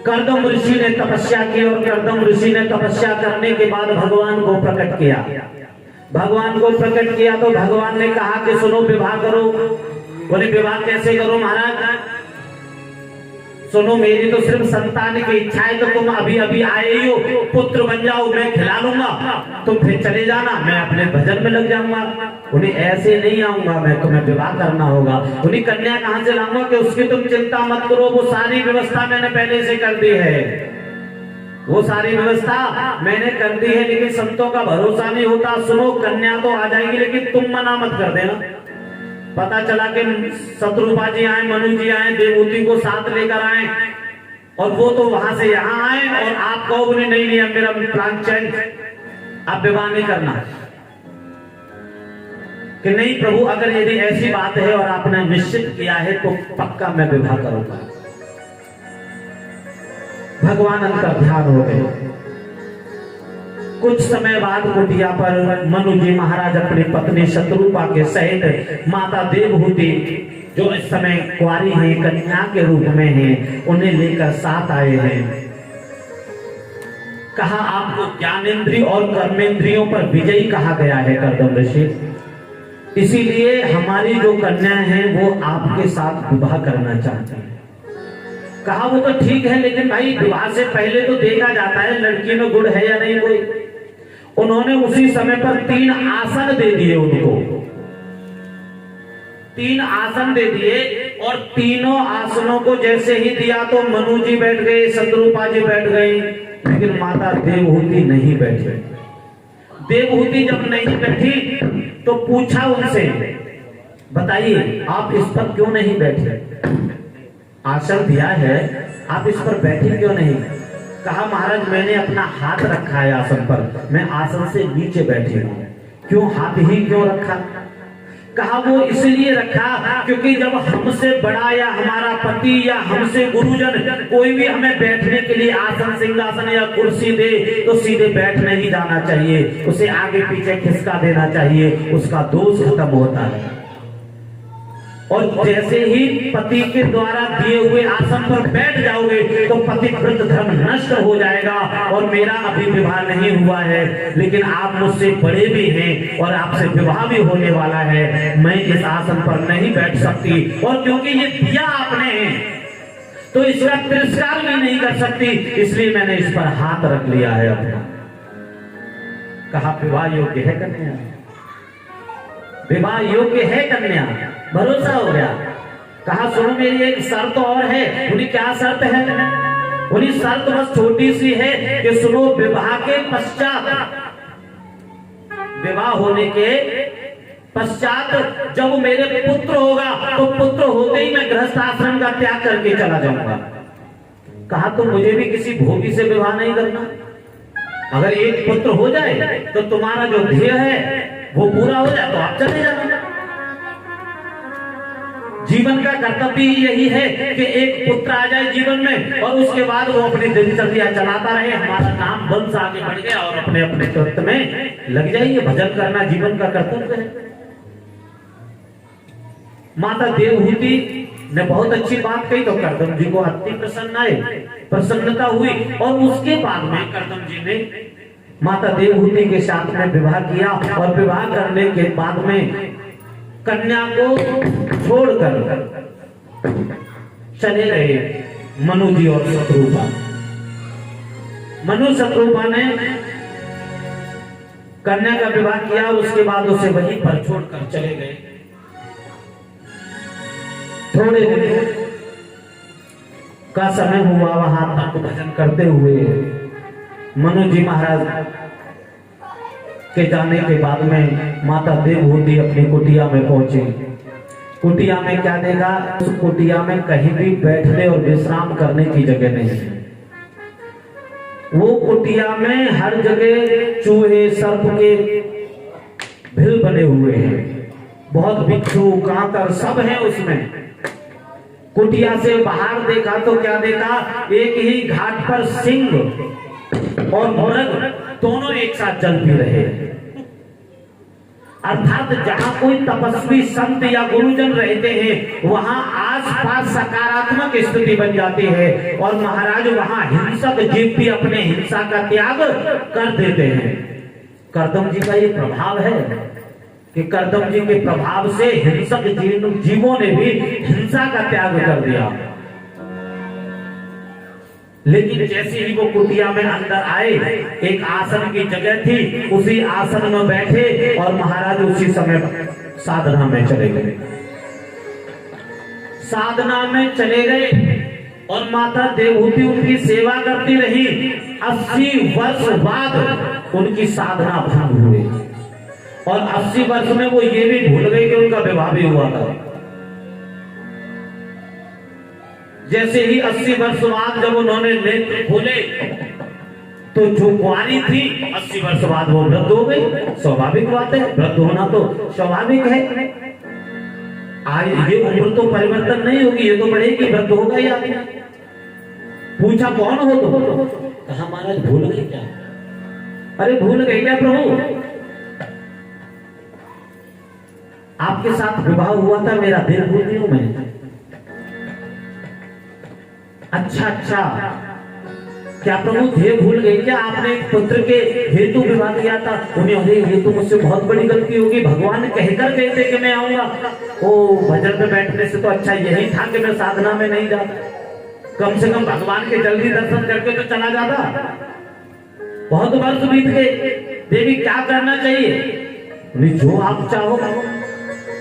कर्दम ऋषि ने तपस्या की और कर्दम ऋषि ने तपस्या करने के बाद भगवान को प्रकट किया। भगवान को प्रकट किया तो भगवान ने कहा कि सुनो, विवाह करो। बोले विवाह कैसे करो महाराज? सुनो, मेरी तो सिर्फ संतान की इच्छा है, तो तुम अभी अभी आए ही हो, पुत्र बन जाओ, मैं खिला लूंगा, तुम फिर चले जाना, मैं अपने भजन में लग जाऊंगा। उन्हें ऐसे नहीं आऊंगा मैं, तुम्हें विवाह करना होगा। उन्हें कन्या कहां से लाऊंगा कि उसकी तुम चिंता मत करो, वो सारी व्यवस्था मैंने पहले से कर दी है, वो सारी व्यवस्था मैंने कर दी है। लेकिन संतों का भरोसा नहीं होता। सुनो, कन्या तो आ जाएगी, लेकिन तुम मना मत कर देना। पता चला कि शत्रुपा जी आए, मनु जी आए, देवहूति को साथ लेकर आए, और वो तो वहां से यहाँ आए और आप कहो उन्हें नहीं लिया, मेरा प्लान चेंज, आप विवाह नहीं करना। कि नहीं प्रभु, अगर यदि ऐसी बात है और आपने निश्चित किया है तो पक्का मैं विवाह करूंगा। भगवान अंतर ध्यान हो गए। कुछ समय बाद कुटिया पर मनु जी महाराज अपनी पत्नी शत्रुपा के सहित माता देवहूति, जो इस समय कुंवारी हैं, कन्या के रूप में हैं, उन्हें लेकर साथ आए हैं। कहा आपको ज्ञानेंद्रिय और कर्मेंद्रियों पर विजयी कहा गया है कर्दम ऋषि, इसीलिए हमारी जो कन्या है वो आपके साथ विवाह करना चाहती है। कहा वो तो ठीक है, लेकिन भाई विवाह से पहले तो देखा जाता है लड़की में गुण है या नहीं कोई। उन्होंने उसी समय पर 3 आसन दे दिए उनको, 3 आसन दे दिए, और तीनों आसनों को जैसे ही दिया तो मनु जी बैठ गए, शत्रुपा जी बैठ गई, लेकिन माता देवहूति नहीं बैठी। देवहूति जब नहीं बैठी तो पूछा उनसे, बताइए आप इस पर क्यों नहीं बैठे? आसन दिया है, आप इस पर बैठे क्यों नहीं? कहा महाराज मैंने अपना हाथ रखा है आसन पर, मैं आसन से नीचे बैठी हूं। क्यों हाथ ही क्यों रखा? कहा वो इसलिए रखा क्योंकि जब हमसे बड़ा या हमारा पति या हमसे गुरुजन कोई भी हमें बैठने के लिए आसन, सिंहासन या कुर्सी दे तो सीधे बैठ नहीं जाना चाहिए, उसे आगे पीछे खिसका देना चाहिए, उसका दोष खत्म होता है। और जैसे ही पति के द्वारा दिए हुए आसन पर बैठ जाओगे तो पतिव्रत धर्म नष्ट हो जाएगा। और मेरा अभी विवाह नहीं हुआ है, लेकिन आप मुझसे बड़े भी हैं और आपसे विवाह भी होने वाला है, मैं इस आसन पर नहीं बैठ सकती, और क्योंकि ये दिया आपने तो इसका तिरस्कार भी नहीं कर सकती, इसलिए मैंने इस पर हाथ रख लिया है अपना। कहा विवाह योग्य है कन्या, विवाह योग्य है कन्या, भरोसा हो गया। कहा सुनो मेरी एक शर्त और है। उन्हें क्या शर्त है? उन्हें शर्त बस छोटी सी है कि सुनो, विवाह के पश्चात, विवाह होने के पश्चात जब मेरे पुत्र होगा तो पुत्र होते ही मैं गृहस्थ आश्रम का त्याग करके चला जाऊंगा। कहा तो मुझे भी किसी भोगी से विवाह नहीं करना। अगर एक पुत्र हो जाए तो तुम्हारा जो ध्येय है वो पूरा हो जाए तो आप चले जाना। जीवन का कर्तव्य यही है कि एक पुत्र आ जाए जीवन में और उसके बाद वो अपनी दिनचर्या चलाता रहे, हमारा नाम वंश आगे बढ़ गया और अपने अपने कृत्य में लग जाइए। भजन करना जीवन का कर्तव्य है। माता देवहूति ने बहुत अच्छी बात कही तो कर्दम जी को अति प्रसन्न आए, प्रसन्नता हुई, और उसके बाद में कर्दम जी ने माता देवहूति के साथ में विवाह किया। और विवाह करने के बाद में कन्या को छोड़कर चले गए मनु जी और शत्रुपा। मनु शत्रुपा ने कन्या का विवाह किया, उसके बाद उसे वहीं पर छोड़कर चले गए। थोड़े दिन का समय हुआ, वहां तक भजन करते हुए मनु जी महाराज के जाने के बाद में माता देवहूति अपनी कुटिया में पहुंची। कुटिया में क्या देखा? उस कुटिया में कहीं भी बैठने और विश्राम करने की जगह नहीं है। वो कुटिया में हर जगह चूहे, सर्प के भिल बने हुए हैं, बहुत बिच्छू, कांतर सब है उसमें। कुटिया से बाहर देखा तो क्या देखा? एक ही घाट पर सिंह और मुर्ग दोनों एक साथ चल पी रहे। अर्थात जहाँ कोई तपस्वी संत या गुरुजन रहते हैं वहाँ आसपास सकारात्मक स्थिति बन जाती है और महाराज वहाँ हिंसक जीव भी अपने हिंसा का त्याग कर देते हैं। करदम जी का ये प्रभाव है कि करदम जी के प्रभाव से हिंसक जीवों ने भी हिंसा का त्याग कर दिया। लेकिन जैसे ही वो कुटिया में अंदर आए, एक आसन की जगह थी, उसी आसन में बैठे और महाराज उसी समय साधना में चले गए। साधना में चले गए और माता देवहूति उनकी सेवा करती रही। 80 वर्ष बाद उनकी साधना भंग हुई और 80 वर्ष में वो ये भी भूल गए कि उनका विवाह भी हुआ था। जैसे ही 80 वर्ष बाद जब उन्होंने नेत्र खोले तो जो कुंवारी थी 80 वर्ष बाद वो वृद्ध हो गई। स्वाभाविक बात है, वृद्ध होना तो स्वाभाविक है। आज ये उम्र तो परिवर्तन नहीं होगी, ये तो बढ़ेगी, वृद्ध होगा ही आदमी। पूछा कौन हो तो? कहा महाराज भूल गए क्या? अरे भूल गए क्या प्रभु? आपके साथ विवाह हुआ था, मेरा दिल भूल गई हूं मैं। अच्छा, क्या प्रभु थे भूल गए क्या? आपने पुत्र के हेतु विवाह किया था। उन्हें अरे ये तो मुझसे बहुत बड़ी गलती होगी, भगवान कहकर गए थे कि मैं आऊंगा। ओ भजन में बैठने से तो अच्छा यही था कि मैं साधना में नहीं जाता, कम से कम भगवान के जल्दी दर्शन करके तो चला जाता। बहुत वर्ष बीत गए। देवी क्या करना चाहिए? जो आप चाहो।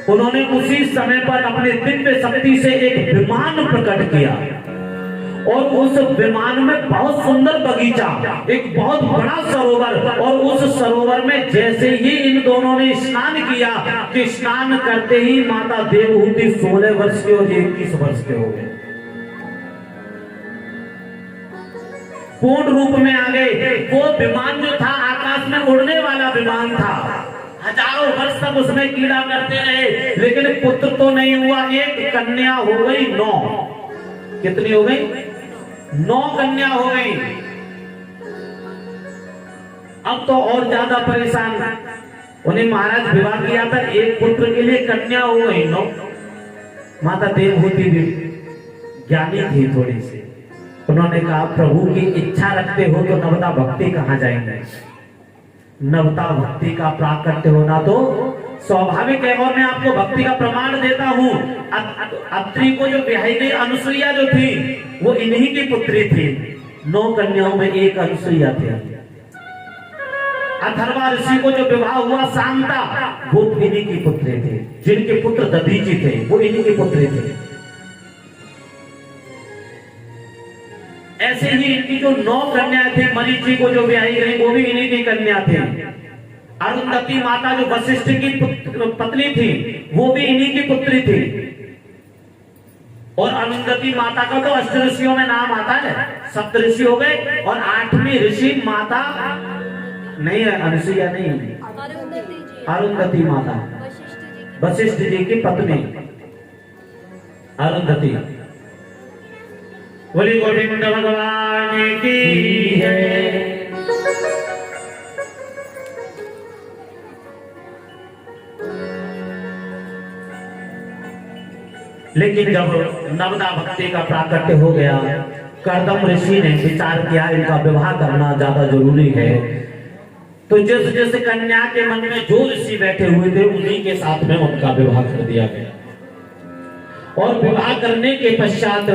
उन्होंने उसी समय पर अपने दिव्य शक्ति से एक विमान प्रकट किया और उस विमान में बहुत सुंदर बगीचा, एक बहुत बड़ा सरोवर, और उस सरोवर में जैसे ही इन दोनों ने स्नान किया कि स्नान करते ही माता देवहूति 16 वर्ष के और 21 वर्ष के हो गए, पूर्ण रूप में आ गए। वो विमान जो था आकाश में उड़ने वाला विमान था। हजारों वर्ष तक उसमें कीड़ा करते रहे, लेकिन पुत्र तो नहीं हुआ। एक कन्या हो गई 9। कितनी हो गई? 9 कन्या हो गई। अब तो और ज्यादा परेशान। उन्हें महाराज विवाह किया था, एक पुत्र के लिए कन्या हो गई 9। माता देवहूति भी ज्ञानी थी थोड़ी सी। उन्होंने कहा प्रभु की इच्छा रखते हो तो नवता भक्ति कहाँ जाएंगे? नवता भक्ति का प्राकट्य होना तो स्वाभाविक है। और मैं आपको भक्ति का प्रमाण देता हूँ। अत्रि को जो ब्याही गई अनुसुईया जो थी वो इन्हीं की पुत्री थी। 9 कन्याओं में एक अनुसुईया थी। अथर्वा ऋषि को जो विवाह हुआ शांता, वो इन्हीं की पुत्री थी। जिनके पुत्र दधीची थे वो इन्हीं की पुत्री थे। ऐसे ही इनकी जो 9 कन्याएं थी, मरीचि को जो ब्याही गई वो भी इन्हीं की कन्या थी। अरुंधति माता जो वशिष्ठ की पत्नी थी वो भी इन्हीं की पुत्री थी। और अरुंधति माता का तो अष्ट ऋषियों में नाम आता है, 7 ऋषि हो गए। और 8वीं ऋषि माता नहीं है, अनुसुईया नहीं है, अरुंधति माता वशिष्ठ जी की पत्नी अरुंधति। बोली गोविंद भगवान की है। लेकिन जब नवदा भक्ति का प्राकट्य हो गया, करदम ऋषि ने विचार किया इनका विवाह करना ज्यादा जरूरी है। तो जिस जिस कन्या के मन में जो ऋषि बैठे हुए थे उन्हीं के साथ में उनका विवाह कर दिया गया। और विवाह करने के पश्चात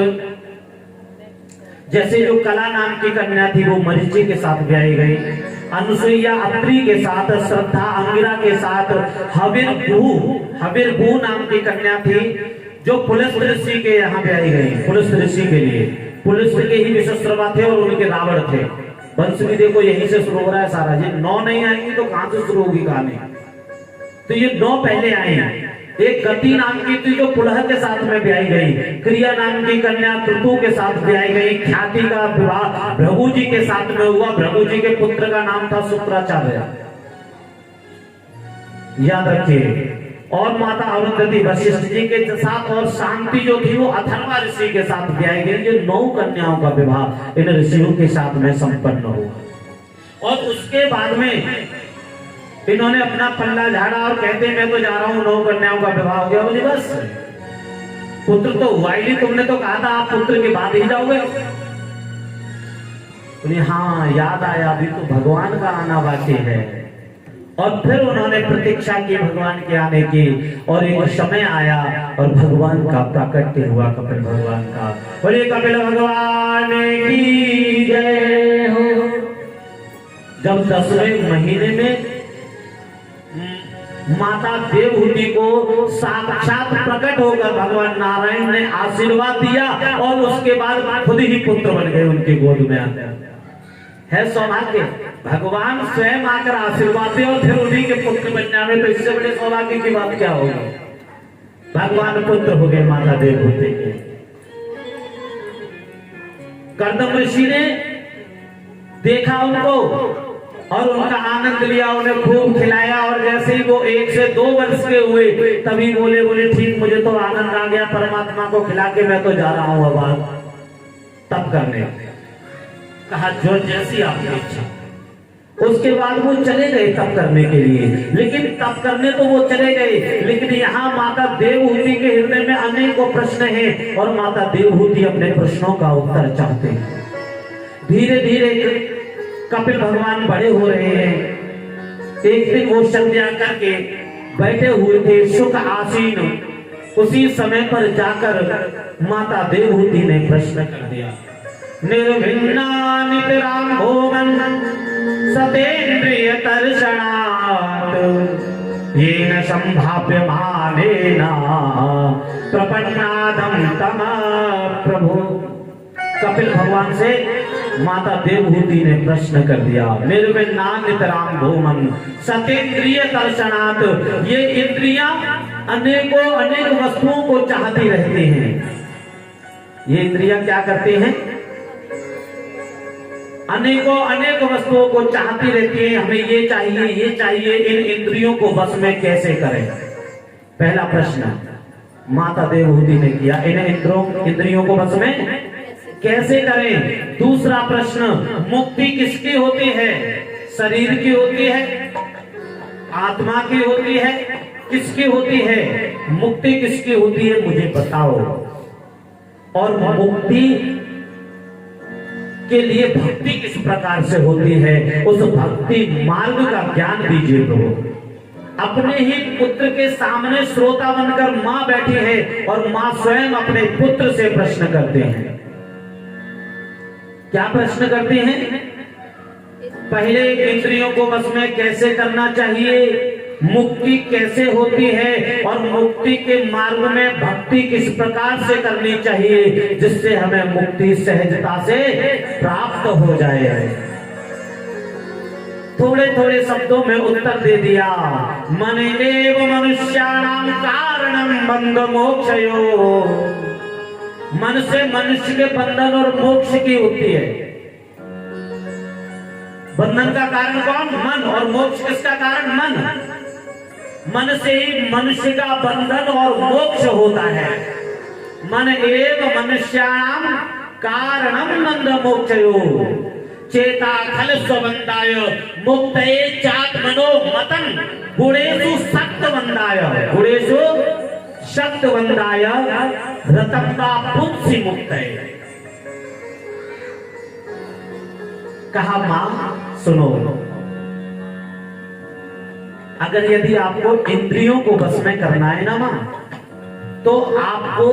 जैसे जो कला नाम की कन्या थी वो मरीचि के साथ ब्याही गई, अनुसुईया अत्रि के साथ, श्रद्धा अंगिरा के साथ, हविर्भू नाम की कन्या थी जो पुलिस ऋषि के यहाँ ब्याही गई। पुलिस ऋषि के लिए पुलिस के ही विशस्त्रवा थे और उनके रावण थे। वंश भी देखो यहीं से शुरू हो रहा है सारा। ये 9 नहीं आएंगी तो कहां से शुरू होगी कहानी? तो ये 9 पहले आए हैं। एक गति नाम की थी जो पुलह के साथ में ब्याही गई, क्रिया नाम की कन्या ऋतु के साथ ब्याही गई, ख्याति का विवाह भृगु जी के साथ में हुआ। भृगु जी के पुत्र का नाम था शुक्राचार्य, याद रखिए। और माता अरुंधति वशिष्ठ जी के साथ, और शांति जो थी वो अथर्वा ऋषि के साथ ब्याही गई। जो 9 कन्याओं का विवाह इन ऋषियों के साथ में संपन्न हुआ। और उसके बाद में इन्होंने अपना पल्ला झाड़ा और कहते मैं तो जा रहा हूं, 9 कन्याओं का विवाह हो गया। बोले बस पुत्र तो हुआ ही नहीं, तुमने तो कहा था आप पुत्र के बाद ही जाओगे। बोले हाँ याद आया, अभी तो भगवान का आना बाकी है। और फिर उन्होंने प्रतीक्षा की भगवान के आने की, और एक समय आया और भगवान का प्राकट्य हुआ, कपिल भगवान का। बोले कपिल भगवान की जय हो। जब 10वें महीने में माता देवहूति को साक्षात प्रकट होकर भगवान नारायण ने आशीर्वाद दिया, और उसके बाद खुद ही पुत्र बन गए उनकी गोद में आते है। सौभाग्य भगवान स्वयं आकर आशीर्वाद दे और फिर उन्हीं के पुत्र बन जाने, तो इससे बड़े सौभाग्य की बात क्या होगी। भगवान पुत्र हो गए माता देवहूति के। कर्दम ऋषि ने देखा उनको और उनका आनंद लिया, उन्हें खूब खिलाया, और जैसे ही वो 1 से 2 वर्ष के हुए तभी बोले ठीक, मुझे तो आनंद आ गया, परमात्मा को खिला के मैं तो जा रहा हूं अब तप करने। कहा जो जैसी आपकी इच्छा। उसके बाद वो चले गए तप करने के लिए, लेकिन तप करने तो वो चले गए, लेकिन यहाँ माता देवहूति के हृदय में अनेकों प्रश्न हैं, और माता देवहूति अपने प्रश्नों का उत्तर चाहते हैं। धीरे धीरे कपिल भगवान बड़े हो रहे हैं। एक दिन वो संध्या करके बैठे हुए थे सुख आसीन, उसी समय पर जाकर माता देवहूति ने प्रश्न कर दिया। निर्भिन्ना नितरां भोगं सतेन्द्रिय दर्शनात् येन संभाव्यमानेन प्रपन्नादं तम प्रभु। कपिल भगवान से माता देवहूति ने प्रश्न कर दिया। निर्भिन्ना नितरां भोगं सतेन्द्रिय दर्शनात्, ये इंद्रियां अनेक वस्तुओं को चाहती रहती हैं। ये इंद्रियां क्या करती हैं? अनेक वस्तुओं को चाहती रहती है। हमें ये चाहिए। इन इंद्रियों को बस में कैसे करें? पहला प्रश्न माता देवहूति ने किया, इन इंद्रियों को बस में कैसे करें। दूसरा प्रश्न, मुक्ति किसकी होती है? शरीर की होती है, आत्मा की होती है, किसकी होती है? मुक्ति किसकी होती है मुझे बताओ। और मुक्ति के लिए भक्ति किस प्रकार से होती है, उस भक्ति मार्ग का ज्ञान दीजिए प्रभु। अपने ही पुत्र के सामने श्रोता बनकर मां बैठी है, और मां स्वयं अपने पुत्र से प्रश्न करते हैं। क्या प्रश्न करते हैं? पहले इंद्रियों को बस में कैसे करना चाहिए, मुक्ति कैसे होती है, और मुक्ति के मार्ग में भक्ति किस प्रकार से करनी चाहिए जिससे हमें मुक्ति सहजता से प्राप्त हो जाए। थोड़े शब्दों में उत्तर दे दिया। मन एव मनुष्याणां कारणं बंध मोक्षयो। मन से मनुष्य के बंधन और मोक्ष की होती है। बंधन का कारण कौन? मन। और मोक्ष किसका कारण? मन। मन से ही मनुष्य का बंधन और मोक्ष होता है। मन एव मनुष्याणां कारणं बंध मोक्षयो चेता खल स्वबंधाय मुक्तये चात्मनो मतं गुणेषु सत्वबंधाय रतंबा पुंसी मुक्तये। कहा मां सुनो, अगर यदि आपको इंद्रियों को बस में करना है ना मां, तो आपको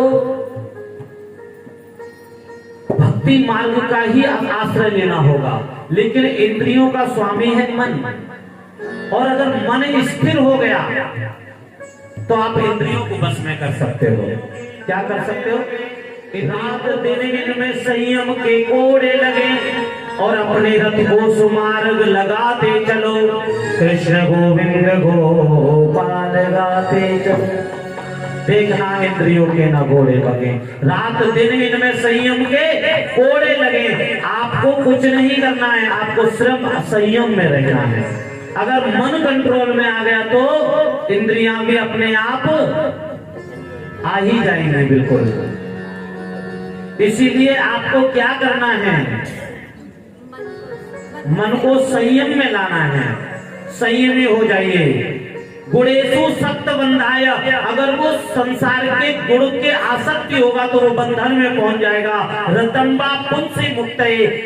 भक्ति मार्ग का ही आश्रय लेना होगा। लेकिन इंद्रियों का स्वामी है मन, और अगर मन स्थिर हो गया तो आप इंद्रियों को बस में कर सकते हो। क्या कर सकते हो? रात दिन इनमें संयम के कोड़े लगे, और अपने रथ को सुमार्ग लगाते चलो, कृष्ण गोविंद गोपाल गाते चलो। देखना इंद्रियों के न घोड़े लगे, रात दिन इनमें संयम के कोड़े लगे। आपको कुछ नहीं करना है, आपको सिर्फ संयम में रहना है। अगर मन कंट्रोल में आ गया तो इंद्रियां भी अपने आप आ ही जाएंगे बिल्कुल। इसीलिए आपको क्या करना है? मन को संयम में लाना है। संयमी हो जाइए। गुणेशु सक्त बंधाय, अगर वो संसार के गुण के आसक्ति होगा तो वो बंधन में पहुंच जाएगा। रतंबा पुंसी मुक्त,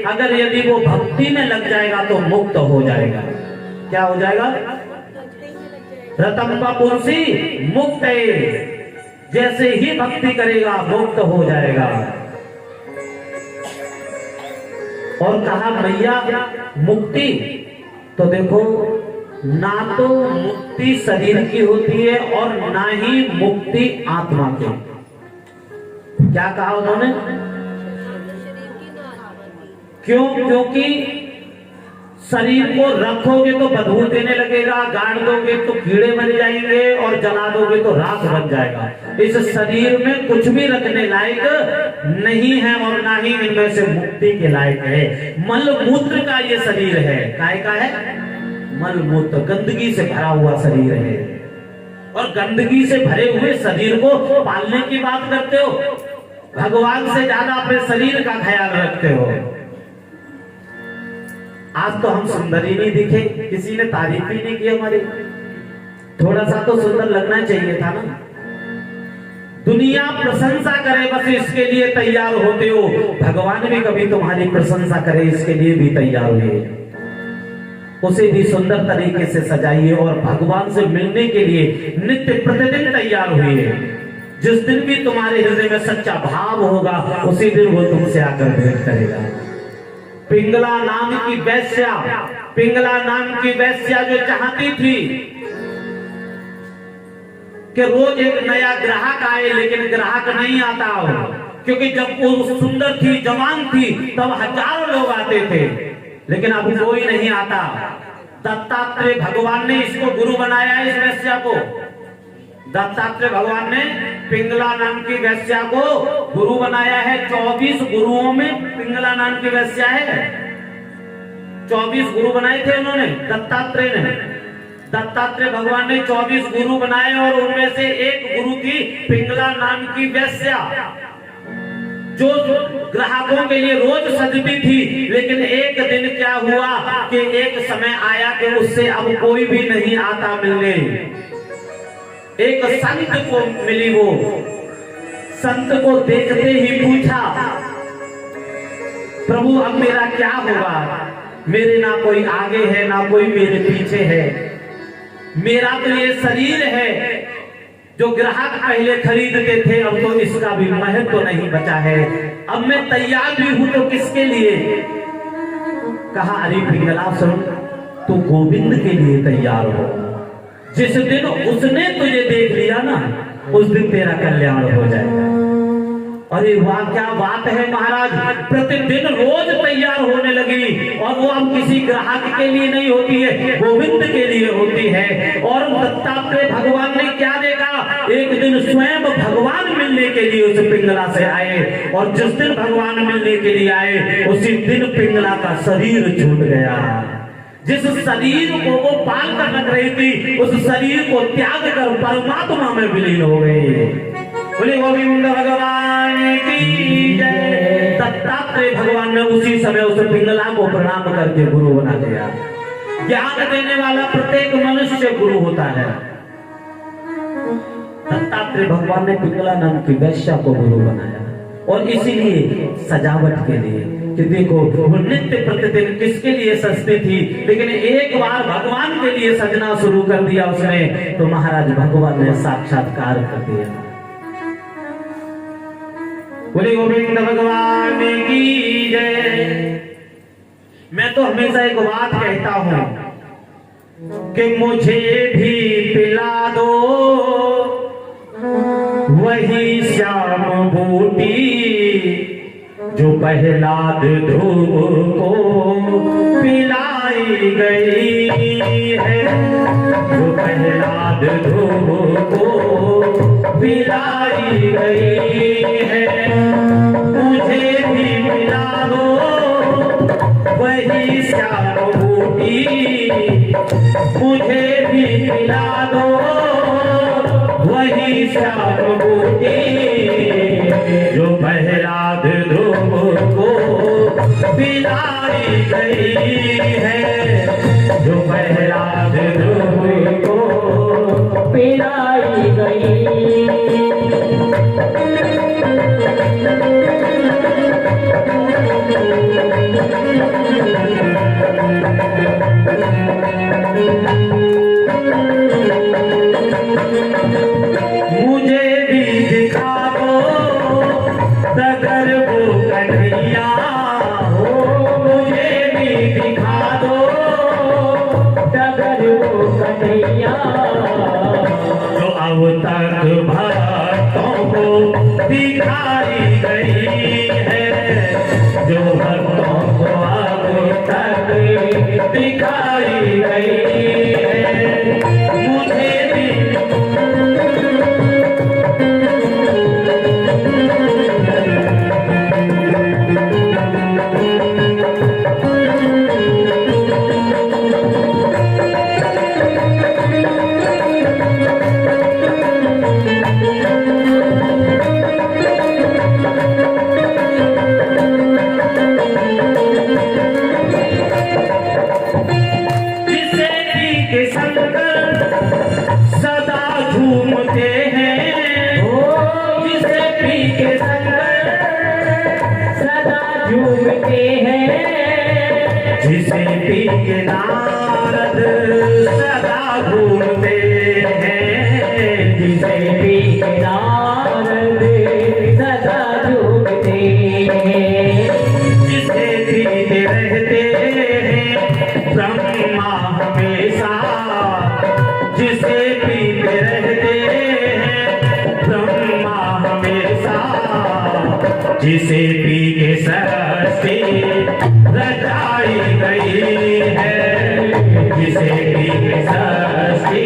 अगर यदि वो भक्ति में लग जाएगा तो मुक्त हो जाएगा। क्या हो जाएगा? रतंबा पुंसी मुक्त, जैसे ही भक्ति करेगा मुक्त हो जाएगा। और कहा मैया मुक्ति, तो देखो ना तो मुक्ति शरीर की होती है और ना ही मुक्ति आत्मा की। क्या कहा उन्होंने? क्यों? क्योंकि शरीर को रखोगे तो बदबू देने लगेगा, गाड़ दोगे तो कीड़े मर जाएंगे और जला दोगे तो राख बन जाएगा। इस शरीर में कुछ भी रखने लायक नहीं है और ना ही इनमें से मुक्ति के लायक है। मल मूत्र का ये शरीर है। काय का है? मल मूत्र, गंदगी से भरा हुआ शरीर है। और गंदगी से भरे हुए शरीर को पालने की बात करते हो, भगवान से ज्यादा अपने शरीर का ख्याल रखते हो। आज तो हम सुंदर ही नहीं दिखे, किसी ने तारीफ ही नहीं की हमारी। थोड़ा सा तो सुंदर लगना चाहिए था ना। दुनिया प्रशंसा करे बस इसके लिए तैयार होते हो, भगवान भी कभी तुम्हारी प्रशंसा करे इसके लिए भी तैयार हुए। उसे भी सुंदर तरीके से सजाइए और भगवान से मिलने के लिए नित्य प्रतिदिन तैयार हुए। जिस दिन भी तुम्हारे हृदय में सच्चा भाव होगा उसी दिन वो तुमसे आकर भेंट करेगा। पिंगला नाम की वैश्या, पिंगला नाम की वैश्या जो चाहती थी कि रोज एक नया ग्राहक आए, लेकिन ग्राहक नहीं आता हो, क्योंकि जब वो सुंदर थी, जवान थी, तब हजारों लोग आते थे, लेकिन अब कोई नहीं आता। दत्तात्रेय भगवान ने इसको गुरु बनाया है, इस वैश्या को। दत्तात्रेय भगवान ने पिंगला नाम की वैश्या को गुरु बनाया है। 24 गुरुओं में पिंगला नाम की वैश्या है। 24 गुरु बनाए थे उन्होंने, दत्तात्रेय ने। दत्तात्रेय भगवान ने 24 गुरु बनाए और उनमें से एक गुरु थी पिंगला नाम की वैश्या, जो ग्राहकों के लिए रोज सजती थी। लेकिन एक दिन क्या हुआ कि एक समय आया कि उससे अब कोई भी नहीं आता मिलने। एक संत को मिली, वो संत को देखते ही पूछा, प्रभु अब मेरा क्या होगा? मेरे ना कोई आगे है ना कोई मेरे पीछे है, मेरा तो ये शरीर है जो ग्राहक पहले खरीदते थे, अब तो इसका भी महत्व तो नहीं बचा है। अब मैं तैयार भी हूं तो किसके लिए? कहा अरे पिंगला सुन, तू गोविंद के लिए तैयार हो। जिस दिन उसने तुझे देख लिया ना, उस दिन तेरा कल्याण हो जाएगा। अरे वाह, क्या बात है महाराज। प्रतिदिन रोज तैयार होने लगी और वो अब किसी ग्राहक के लिए नहीं होती है, गोविंद के लिए होती है। और दत्तात्रेय भगवान ने क्या देखा? एक दिन स्वयं भगवान मिलने के लिए उस पिंगला से आए, और जिस दिन भगवान मिलने के लिए आए उसी दिन पिंगला का शरीर छूट गया। जिस शरीर को वो पाल कर रख रही थी, उस शरीर को त्याग कर परमात्मा में विलीन हो गई। बोले गोविंद भगवान की जय। दत्तात्रेय भगवान ने उसी समय उस पिंगला को प्रणाम करके गुरु बना दिया। ज्ञान देने वाला प्रत्येक मनुष्य गुरु होता है। दत्तात्रेय भगवान ने पिंगला नाम की वैश्या को गुरु बनाया, और इसीलिए सजावट के लिए कि देखो वो नित्य प्रतिदिन किसके लिए सजती थी, लेकिन एक बार भगवान के लिए सजना शुरू कर दिया उसने, तो महाराज भगवान ने साक्षात्कार कर दिया। बोले गोविंद भगवान की जय। मैं तो हमेशा एक बात कहता हूं कि मुझे भी पिला दो वही श्याम बूटी जो प्रहलाद ध्रुव को पिलाई गई है, जो प्रहलाद ध्रुव को पिलाई गई है। मुझे भी मिला दो वही श्याम बूटी, मुझे भी मिला दो वही श्याम बूटी जो प्रहलाद ध्रुव को पिलाई गई है, जो प्रहलाद कन्हैया हो मुझे भी दिखा दो डगर वो कन्हैया जो अब तक भक्तों को दिखाई गई है, जो भक्तों को अब तक दिखाई गई है। मुझे भी जिसे पी के शंकर सदा झूमते हैं, जिसे पी के शंकर सदा झूमते हैं, जिसे पी के नारद सदा घूमते हैं, जिसे पी के नारद सदा झूमते हैं, जिसे पीते रहते हैं ब्रह्मा हमेशा, जिसे पीते रहते हैं ब्रह्मा हमेशा, जिसे पी के सृष्टि रचाई गई है, जिसे पी के सृष्टि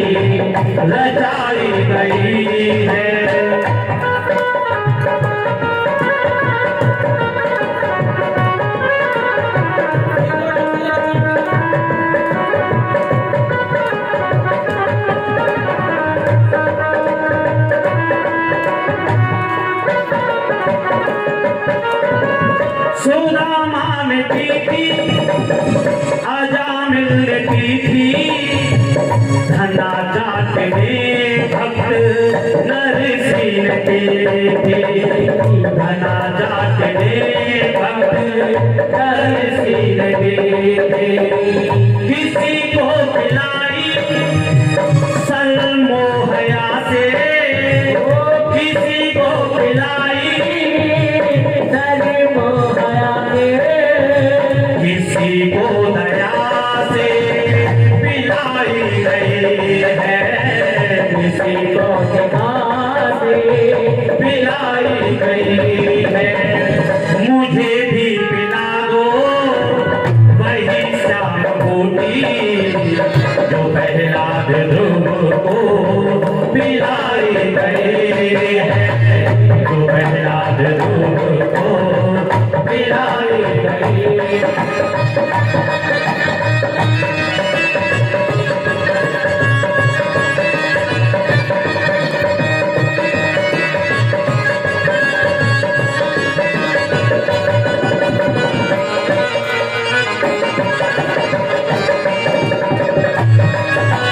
रचाई गई है। सुदामा ने की थी, अजामिल ने की थी, धना जाट ने भक्त नरसिंह ने की थी, धना जाट ने भक्त नरसिंह ने की थी। किसी को पिलाई सलमोहया से, किसी को पिलाई किसी को दया से पिलाई गई है, किसी को दया से पिलाई गई है। मुझे भी पिला दो वही श्याम बूटी, जो प्रहलाद ध्रुव को पिलाई गई है, जो प्रहलाद ध्रुव को पिलाई गई है।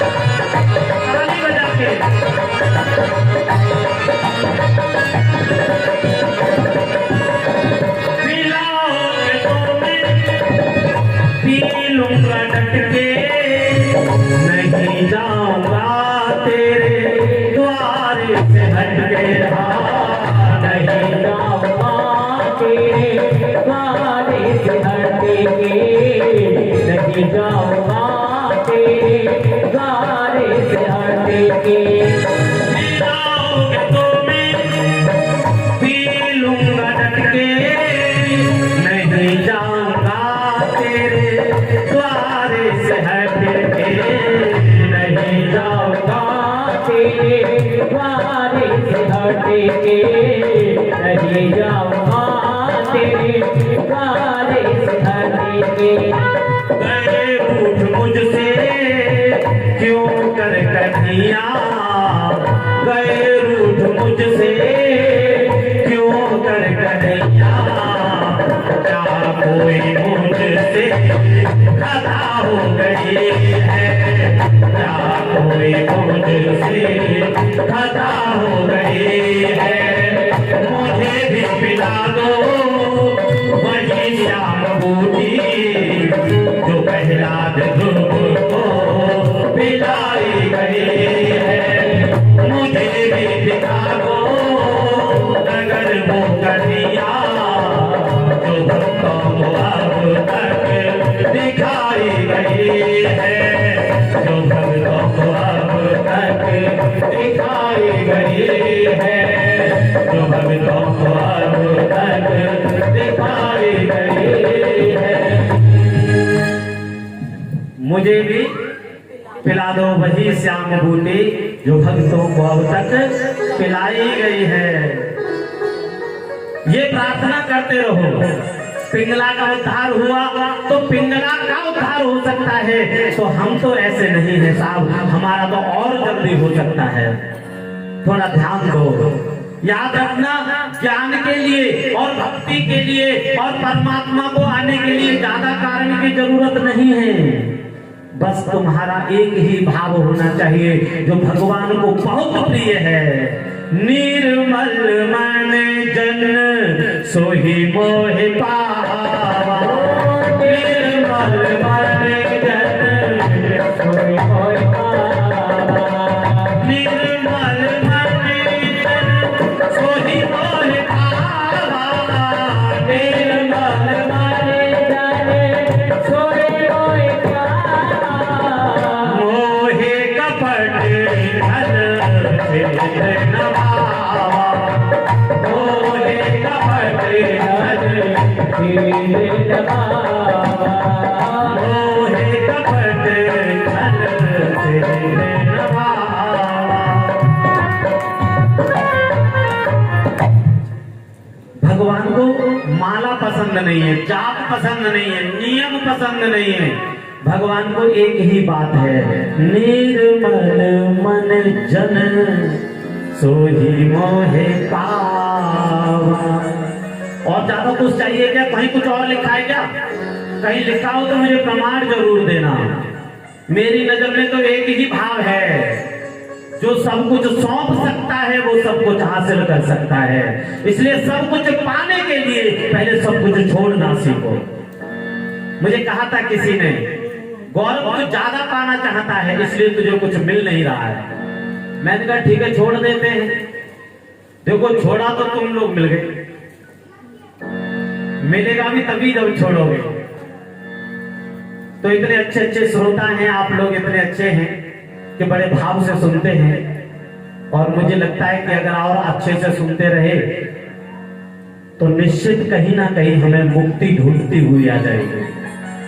ताली बजा के पिलाओगे तो मैं पी लूंगा डट के, नहीं जाऊंगा तेरे द्वारे से हट के, हाँ नहीं जाऊंगा तेरे द्वारे से हटेंगे, नहीं जाऊंगा तेरे द्वारे से हटेंगे। पिलाओगे तो मैं पी लूंगा डट के, नहीं जाऊंगा तेरे द्वारे से हट के, नहीं जाऊंगा तेरे द्वारे से हटेंगे, नहीं जाऊंगा तेरे द्वारे से हटेंगे। गए रूठ मुझसे क्यों कर कन्हैया, गए रूठ मुझसे क्यों कर कन्हैया, क्या कोई मुझसे खता हो गई है, क्या कोई मुझसे खता हो गई है। मुझे भी पिला दो वही श्याम बूटी, जो प्रहलाद ध्रुव को पिलाई गई है। मुझे भी दिखा दो अगर वो कन्हैया जो मुझे भी पिला दो वही श्याम बूटी जो भक्तों को अब तक पिलाई गई है। ये प्रार्थना करते रहो। पिंगला का उद्धार हुआ तो पिंगला का उद्धार हो सकता है, तो हम तो ऐसे नहीं है साहब, हमारा तो और जल्दी हो सकता है। थोड़ा ध्यान दो। याद रखना, ज्ञान के लिए और भक्ति के लिए और परमात्मा को आने के लिए ज्यादा कारण की जरूरत नहीं है। बस तुम्हारा एक ही भाव होना चाहिए जो भगवान को बहुत प्रिय है। निर्मल मन जन सोहि मोहि पावा, निर्मल मन जन सोहि मोहि पावा, निर्मल मन जन सोहि मोहि पावा, निर्मल मन जन सोहि मोहि पावा, मोहे कपट धन से नवावा, मोहे कपट धन से नवावा, मोहे कपट धन से नवावा। भगवान को माला पसंद नहीं है, जाप पसंद नहीं है, नियम पसंद नहीं है। भगवान को एक ही बात है, निर्मल मन जन सोहि मोहे पावा। और ज्यादा कुछ चाहिए क्या? कहीं कुछ और लिखा है क्या? कहीं लिखा हो तो मुझे प्रमाण जरूर देना। मेरी नजर में तो एक ही भाव है, जो सब कुछ सौंप सकता है वो सब कुछ हासिल कर सकता है। इसलिए सब कुछ पाने के लिए पहले सब कुछ छोड़ना सीखो। मुझे कहा था किसी ने, गौरव तू ज्यादा पाना चाहता है इसलिए तुझे कुछ मिल नहीं रहा है। मैंने कहा ठीक है छोड़ देते हैं। देखो छोड़ा तो तुम लोग मिल गए, मिलेगा भी तभी जब छोड़ोगे। तो इतने अच्छे अच्छे श्रोता हैं आप लोग, इतने अच्छे हैं कि बड़े भाव से सुनते हैं। और मुझे लगता है कि अगर और अच्छे से सुनते रहे तो निश्चित कहीं ना कहीं हमें मुक्ति ढूंढती हुई आ जाएगी।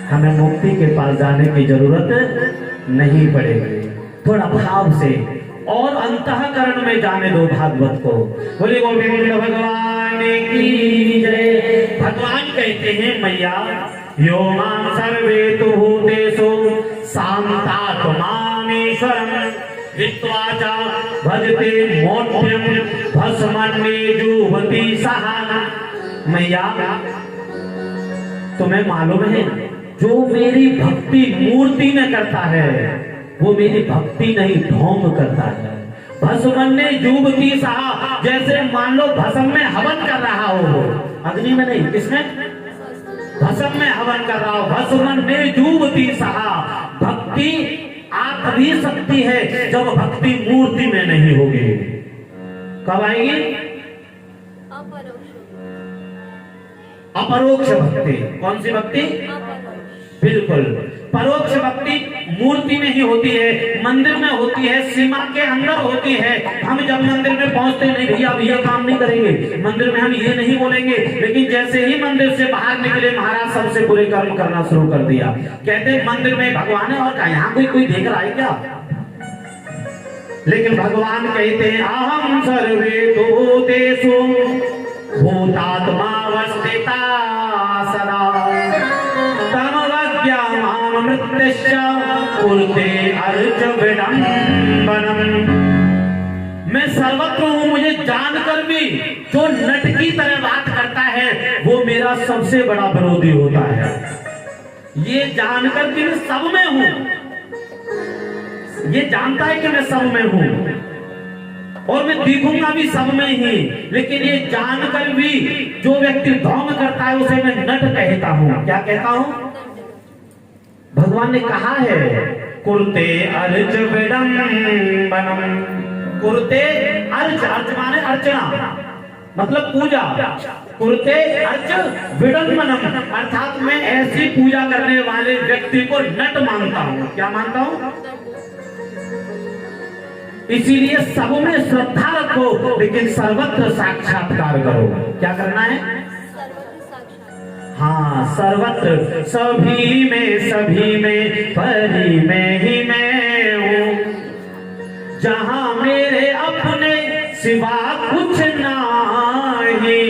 हमें मुक्ति के पास जाने की जरूरत नहीं पड़ेगी। थोड़ा भाव से और अंतःकरण में जाने दो भागवत को। बोले गोविंद भगवान की जय। भगवान कहते हैं मैया यो मां सर्वे तु भूतेषु शांतात्मामीश्वरं हित्वा च भजते मोक्ष्यं भस्मन्नेजुवति सहा। मैया तुम्हें मालूम है जो मेरी भक्ति मूर्ति में करता है वो मेरी भक्ति नहीं ढोंग करता है। भस्मन्नेजुवति सहा, जैसे मान लो भस्म में हवन कर रहा हो, अग्नि में नहीं, किसमें? भस्म में हवन कर रहा हो। भस्मन्नेजुवति सहा, भक्ति आ तभी सकती है जब भक्ति मूर्ति में नहीं होगी। कब आएगी? अपरोक्ष भक्ति। कौन सी भक्ति? बिल्कुल परोक्ष भक्ति मूर्ति में ही होती है, मंदिर में होती है, सीमा के अंदर होती है। हम जब मंदिर में पहुंचते नहीं भैया अब ये काम नहीं करेंगे, मंदिर में हम ये नहीं बोलेंगे, लेकिन जैसे ही मंदिर से बाहर निकले महाराज सबसे बुरे कर्म करना शुरू कर दिया। कहते मंदिर में भगवान है और क्या यहाँ कोई देख रहा है क्या? लेकिन भगवान कहते हैं अहम सर्वेषु भूतेषु भूतात्मावस्थिता सदा तमवज्ञाममृत्यश्च कुरुते अर्च विडम्बनम्। मैं सर्वत्र हूँ, मुझे जानकर भी जो नट की तरह बात करता है वो मेरा सबसे बड़ा विरोधी होता है। ये जानकर कि मैं सब में हूँ, ये जानता है कि मैं सब में हूँ और मैं दिखूंगा भी सब में ही, लेकिन ये जानकर भी जो व्यक्ति ढोंग करता है उसे मैं नट कहता हूँ। क्या कहता हूँ? भगवान ने कहा है कुरुते अर्च विडम्बनम्। कुरुते अर्च, अर्च माने अर्चना मतलब पूजा। कुरुते अर्च विडम्बनम् अर्थात मैं ऐसी पूजा करने वाले व्यक्ति को नट मानता हूँ। क्या मानता हूँ? इसीलिए सब में श्रद्धा रखो लेकिन सर्वत्र साक्षात्कार करो। क्या करना है? हाँ सर्वत्र सभी में परी में ही मैं हूँ। जहाँ मेरे अपने सिवा कुछ नहीं,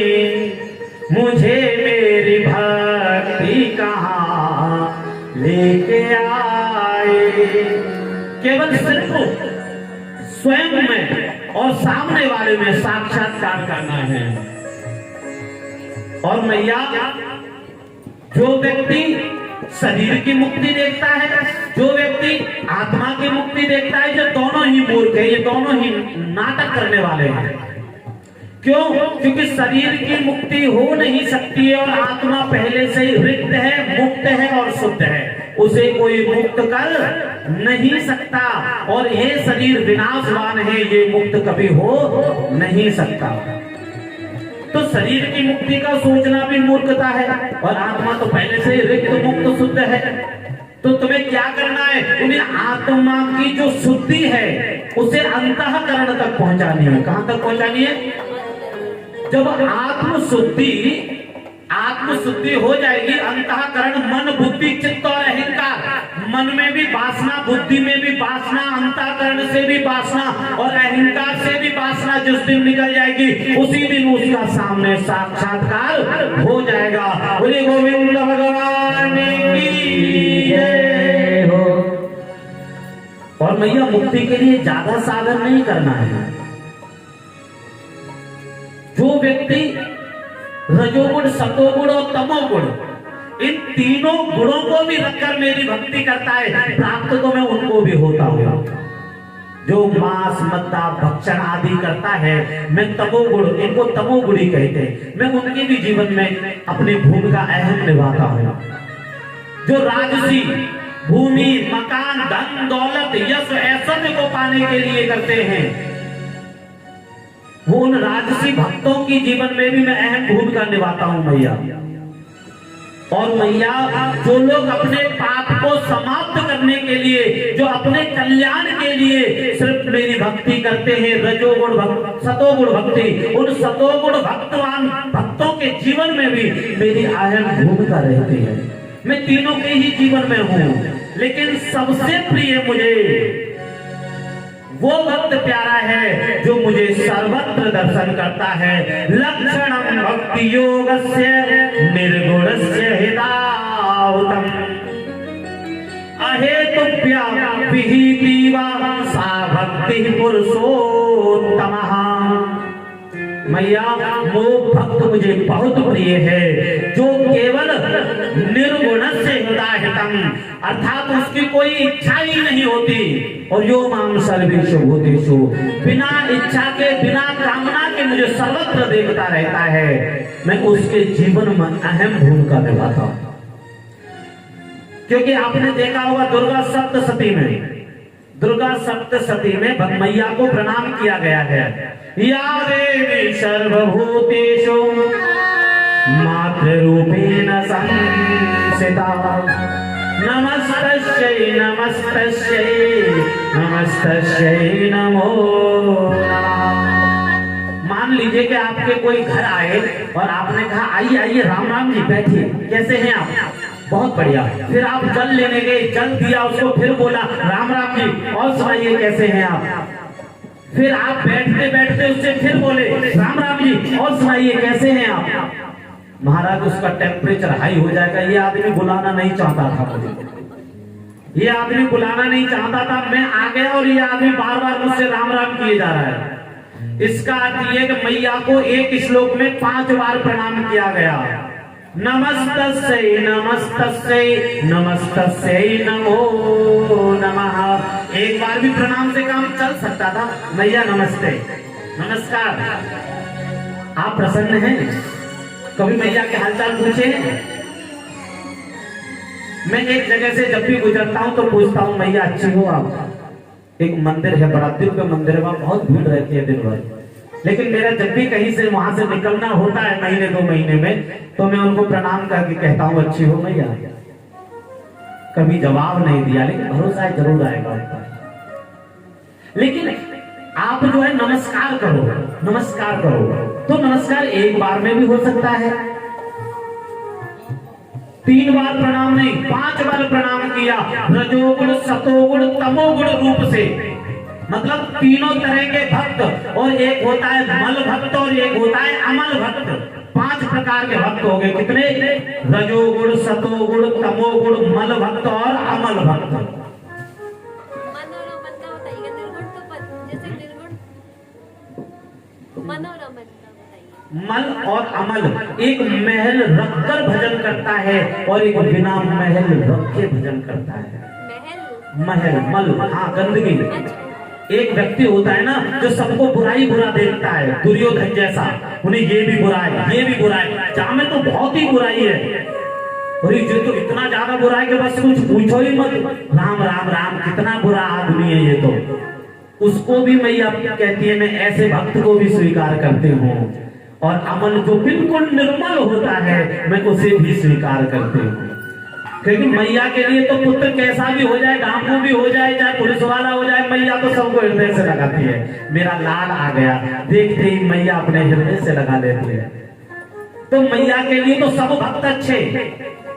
मुझे मेरी भक्ति कहाँ लेके आए। केवल सिर्फ स्वयं में और सामने वाले में साक्षात्कार करना है। और मैया जो व्यक्ति शरीर की मुक्ति देखता है, जो व्यक्ति आत्मा की मुक्ति देखता है, जो दोनों ही मूर्ख है, ये दोनों ही नाटक करने वाले हैं। क्यों? क्योंकि शरीर की मुक्ति हो नहीं सकती है और आत्मा पहले से ही रिक्त है, मुक्त है और शुद्ध है, उसे कोई मुक्त कर नहीं सकता। और ये शरीर विनाशवान है, ये मुक्त कभी हो नहीं सकता। तो शरीर की मुक्ति का सोचना भी मूर्खता है, और आत्मा तो पहले से ही रिक्त मुक्त शुद्ध है। तो तुम्हें क्या करना है? उन्हें आत्मा की जो शुद्धि है उसे अंतःकरण तक पहुंचानी है। कहां तक पहुंचानी है? जब आत्म शुद्धि हो जाएगी, अंतःकरण मन बुद्धि चित्त और अहंकार, मन में भी वासना, बुद्धि में भी वासना, अंतःकरण से भी वासना और अहंकार से भी वासना जिस दिन निकल जाएगी, उसी दिन उसका सामने साक्षात्कार हो जाएगा। बोले गोविंद भगवान की जय हो। और मैया मुक्ति के लिए ज्यादा साधन नहीं करना है। जो व्यक्ति रजोगुण, सतोगुण और तमोगुण, इन तीनों गुणों को भी रखकर मेरी भक्ति करता है, प्राप्त तो मैं उनको भी होता हूँ। जो मांस मद्दा भक्षण आदि करता है, मैं तमोगुण, इनको तमोगुणी कहते हैं, मैं उनके भी जीवन में अपनी भूमिका अहम निभाता हूँ। जो राजसी भूमि, मकान, धन दौलत, यश, ऐश्वर्य को पाने के लिए करते हैं, वो उन राजसी भक्तों की जीवन में भी मैं अहम भूमिका निभाता हूं मैया। और मैया जो लोग अपने पाप को समाप्त करने के लिए, जो अपने कल्याण के लिए सिर्फ मेरी भक्ति करते हैं, रजोगुण सतोगुण भक्ति, उन सतोगुण भक्तवान भक्तों के जीवन में भी मेरी अहम भूमिका रहती है। मैं तीनों के ही जीवन में हूं, लेकिन सबसे प्रिय मुझे वो भक्त प्यारा है जो मुझे सर्वत्र दर्शन करता है। लक्षणम भक्ति योगस्य निर्गुणस्य हिताहुतम अहेतुभ्या विहितीवा सा भक्ति पुरुषोत्तमः। मैया वो भक्त मुझे बहुत प्रिय है जो केवल निर्गुण से हिताहितम, अर्थात उसकी कोई इच्छा ही नहीं होती, और यो माम सर्वेषु भूतेषु, बिना इच्छा के, बिना कामना के मुझे सर्वत्र देखता रहता है। मैं उसके जीवन में अहम भूमिका निभाता हूं। क्योंकि आपने देखा होगा दुर्गा सप्तशती में मैया को प्रणाम किया गया है। या देवी सर्वभूतेषु मातृरूपेण संस्थिता, नमस्तस्यै नमस्तस्यै नमस्तस्यै नमो नमः। मान लीजिए कि आपके कोई घर आए और आपने कहा आइए आइए, राम राम जी बैठिए, कैसे हैं आप? बहुत बढ़िया। फिर आप जल लेने गए, जल दिया उसको, फिर बोला राम राम जी, और सुनाइए कैसे हैं आप? फिर आप बैठते बैठते उससे फिर बोले राम राम जी, और सुनाइए कैसे हैं आप? महाराज उसका टेम्परेचर हाई हो जाएगा। ये आदमी बुलाना नहीं चाहता था मुझे, ये आदमी बुलाना नहीं चाहता था, मैं आ गया और ये आदमी बार बार मुझसे राम राम किए जा रहा है। इसका अर्थ ये कि मैया को एक श्लोक में 5 बार प्रणाम किया गया। नमस्तस्यै नमस्तस्यै नमस्तस्यै नमो नमः। एक बार भी प्रणाम से काम चल सकता था। मैया नमस्ते, नमस्कार, आप प्रसन्न हैं? कभी मैया के हालचाल पूछे? मैं एक जगह से जब भी गुजरता हूं तो पूछता हूं मैया अच्छी हो आप? एक मंदिर है, बड़ा दिव्य मंदिर है, वहां बहुत भीड़ रहती है दिन भर, लेकिन मेरा जब भी कहीं से वहां से निकलना होता है महीने 2 महीने में, तो मैं उनको प्रणाम करके कहता हूँ अच्छी हो मैया। कभी जवाब नहीं दिया, लेकिन भरोसा है जरूर आएगा उनका। लेकिन आप जो है नमस्कार करो, नमस्कार करो, तो नमस्कार एक बार में भी हो सकता है, 3 बार प्रणाम नहीं, 5 बार प्रणाम किया, रजोगुण सतोगुण तमोगुण रूप से। मतलब तीनों तरह के भक्त, और एक होता है मल भक्त और एक होता है अमल भक्त। 5 प्रकार के भक्त हो गए। कितने? रजोगुण सतोगुण तमोगुण मल भक्त और अमल भक्त। मन और अमन का बताइए। निर्गुण तो जैसे निर्गुण मन और अमन का बताइए। मल और अमल, एक महल रखकर भजन करता है और एक बिना महल रखे भजन करता है। महल मल, हाँ गंदगी। एक व्यक्ति होता है ना जो सबको बुराई बुरा देखता है, दुर्योधन जैसा, उन्हें ये भी बुरा है ये भी बुरा है, जहां में तो बहुत ही बुराई है, और ये तो इतना ज्यादा बुरा है कि बस कुछ पूछो ही मत। राम राम राम, कितना बुरा आदमी है ये तो। उसको भी मैया कहती है मैं ऐसे भक्त को भी स्वीकार करती हूँ। और अमन जो बिल्कुल निर्मल होता है मैं उसे भी स्वीकार करती हूँ। क्योंकि मैया के लिए तो पुत्र कैसा भी हो जाए, डाकू भी हो जाए, चाहे पुलिस वाला हो जाए, मैया तो सबको हृदय से लगाती है। मेरा लाल आ गया, देखते ही मैया अपने हृदय से लगा देती है। तो मैया के लिए तो सब भक्त अच्छे।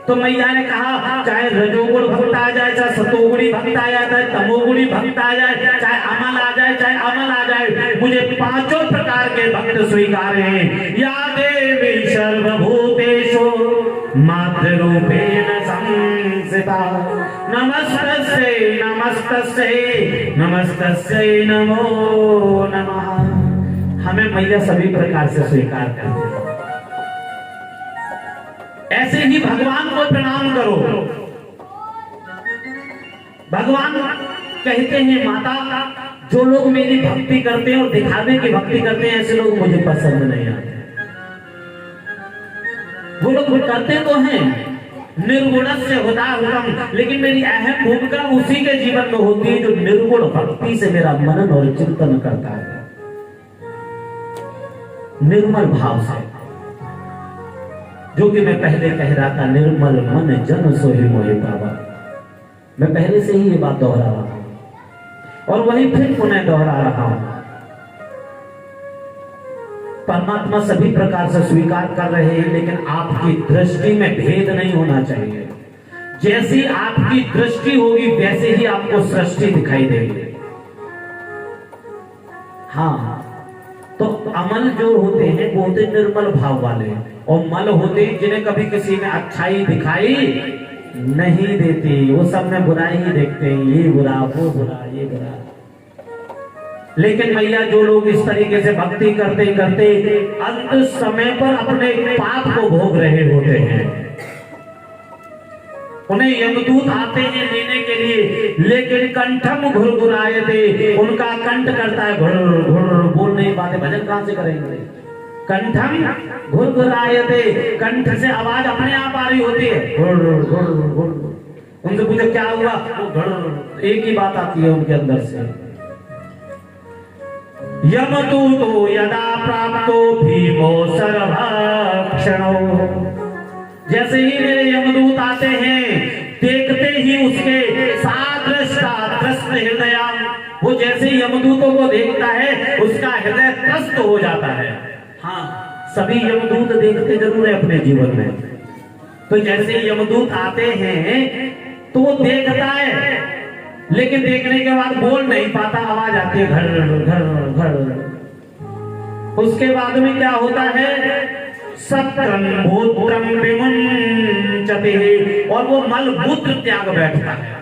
तो मैया ने कहा चाहे रजोगुण भक्त आ जाए, चाहे सतोगुणी भक्त आ जाए, चाहे तमोगुणी भक्त आ जाए, चाहे अमल आ जाए, चाहे अमल आ जाए, मुझे 5 प्रकार के भक्त स्वीकार हैं। या देवी सर्वभूतेषु मातृरूपेण संस्थिता, नमस्तस्यै नमस्तस्यै नमस्तस्यै नमो नमः। हमें मैया सभी प्रकार से स्वीकार करते हैं। ऐसे ही भगवान को प्रणाम करो। भगवान कहते हैं माता, जो लोग मेरी भक्ति करते हैं और दिखावे की भक्ति करते हैं, ऐसे लोग मुझे पसंद नहीं आते। वो लोग करते तो हैं निर्गुण से होता हुकम, लेकिन मेरी अहम भूमिका उसी के जीवन में होती है जो निर्गुण भक्ति से मेरा मनन और चिंतन करता है, निर्मल भाव से। जो कि मैं पहले कह रहा था, निर्मल मन जन सोहि मोहि पावा। मैं पहले से ही ये बात दोहरा रहा हूं और वही फिर पुनः दोहरा रहा हूं। परमात्मा सभी प्रकार से स्वीकार कर रहे हैं, लेकिन आपकी दृष्टि में भेद नहीं होना चाहिए। जैसी आपकी दृष्टि होगी वैसे ही आपको सृष्टि दिखाई देगी। हाँ, तो अमल जो होते हैं वो होते निर्मल भाव वाले, और मल होते हैं जिन्हें कभी किसी में अच्छाई दिखाई नहीं देती, वो सब में बुराई ही देखते हैं, ये बुरा वो बुरा ये बुरा। लेकिन मैया जो लोग इस तरीके से भक्ति करते करते अंत समय पर अपने पाप को भोग रहे होते हैं, उन्हें यमदूत आते हैं लेने के लिए, लेकिन कंठम घुरघुरायते, उनका कंठ करता है घुर घुर, बोल नहीं पाते, भजन कहां से करेंगे। कंठम घुरघुरायते, कंठ से आवाज अपने आप आ रही होती है घुर घुर घुर। उनसे पूछो क्या हुआ, घुर, एक ही बात आती है उनके अंदर से। यमदूतो यदा प्राप्तो भीमो सर्वभक्षणो, जैसे ही मेरे यमदूत आते हैं देखते ही उसके त्रस्त हृदय, वो जैसे यमदूतों को देखता है उसका हृदय त्रस्त हो जाता है। हाँ, सभी यमदूत देखते जरूर है अपने जीवन में। तो जैसे यमदूत आते हैं तो वो देखता है, लेकिन देखने के बाद बोल नहीं पाता, आवाज आती है घर घर घर। उसके बाद में क्या होता है, सत्रम मूत्रम विमुंचते, और वो मल मूत्र त्याग बैठता है।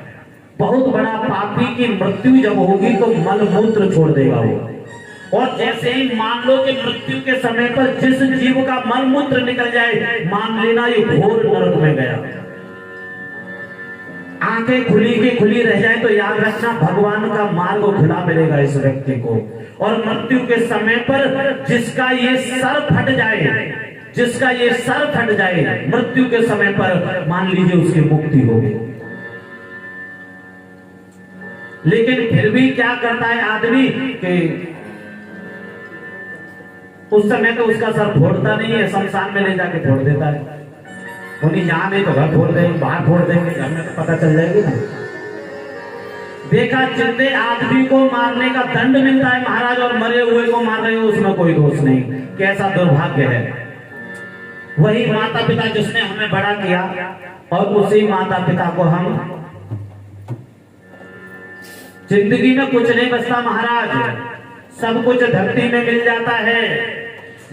बहुत बड़ा पापी की मृत्यु जब होगी तो मल मूत्र छोड़ देगा वो। और जैसे ही मान लो कि मृत्यु के समय पर जिस जीव का मल मूत्र निकल जाए, मान लेना ये घोर नरक में गया। आंखें खुली की खुली रह जाए तो याद रखना भगवान का मार्ग खुला मिलेगा इस व्यक्ति को। और मृत्यु के समय पर जिसका ये सर फट जाए, जिसका ये सर फट जाए मृत्यु के समय पर, मान लीजिए उसकी मुक्ति होगी। लेकिन फिर भी क्या करता है आदमी कि उस समय तो उसका सर फोड़ता नहीं है, शमशान में ले जाके फोड़ देता है। उन्हीं यहाँ नहीं तो घर फोड़ देंगे, बाहर फोड़ देंगे, घर में तो पता चल जाएगी ना। देखा, जिंदे आदमी को मारने का दंड मिलता है महाराज, और मरे हुए को मार रहे हो उसमें कोई दोष नहीं। कैसा दुर्भाग्य है। वही माता पिता जिसने हमें बड़ा किया, और उसी माता पिता को हम, जिंदगी में कुछ नहीं बचता महाराज, सब कुछ धरती में मिल जाता है।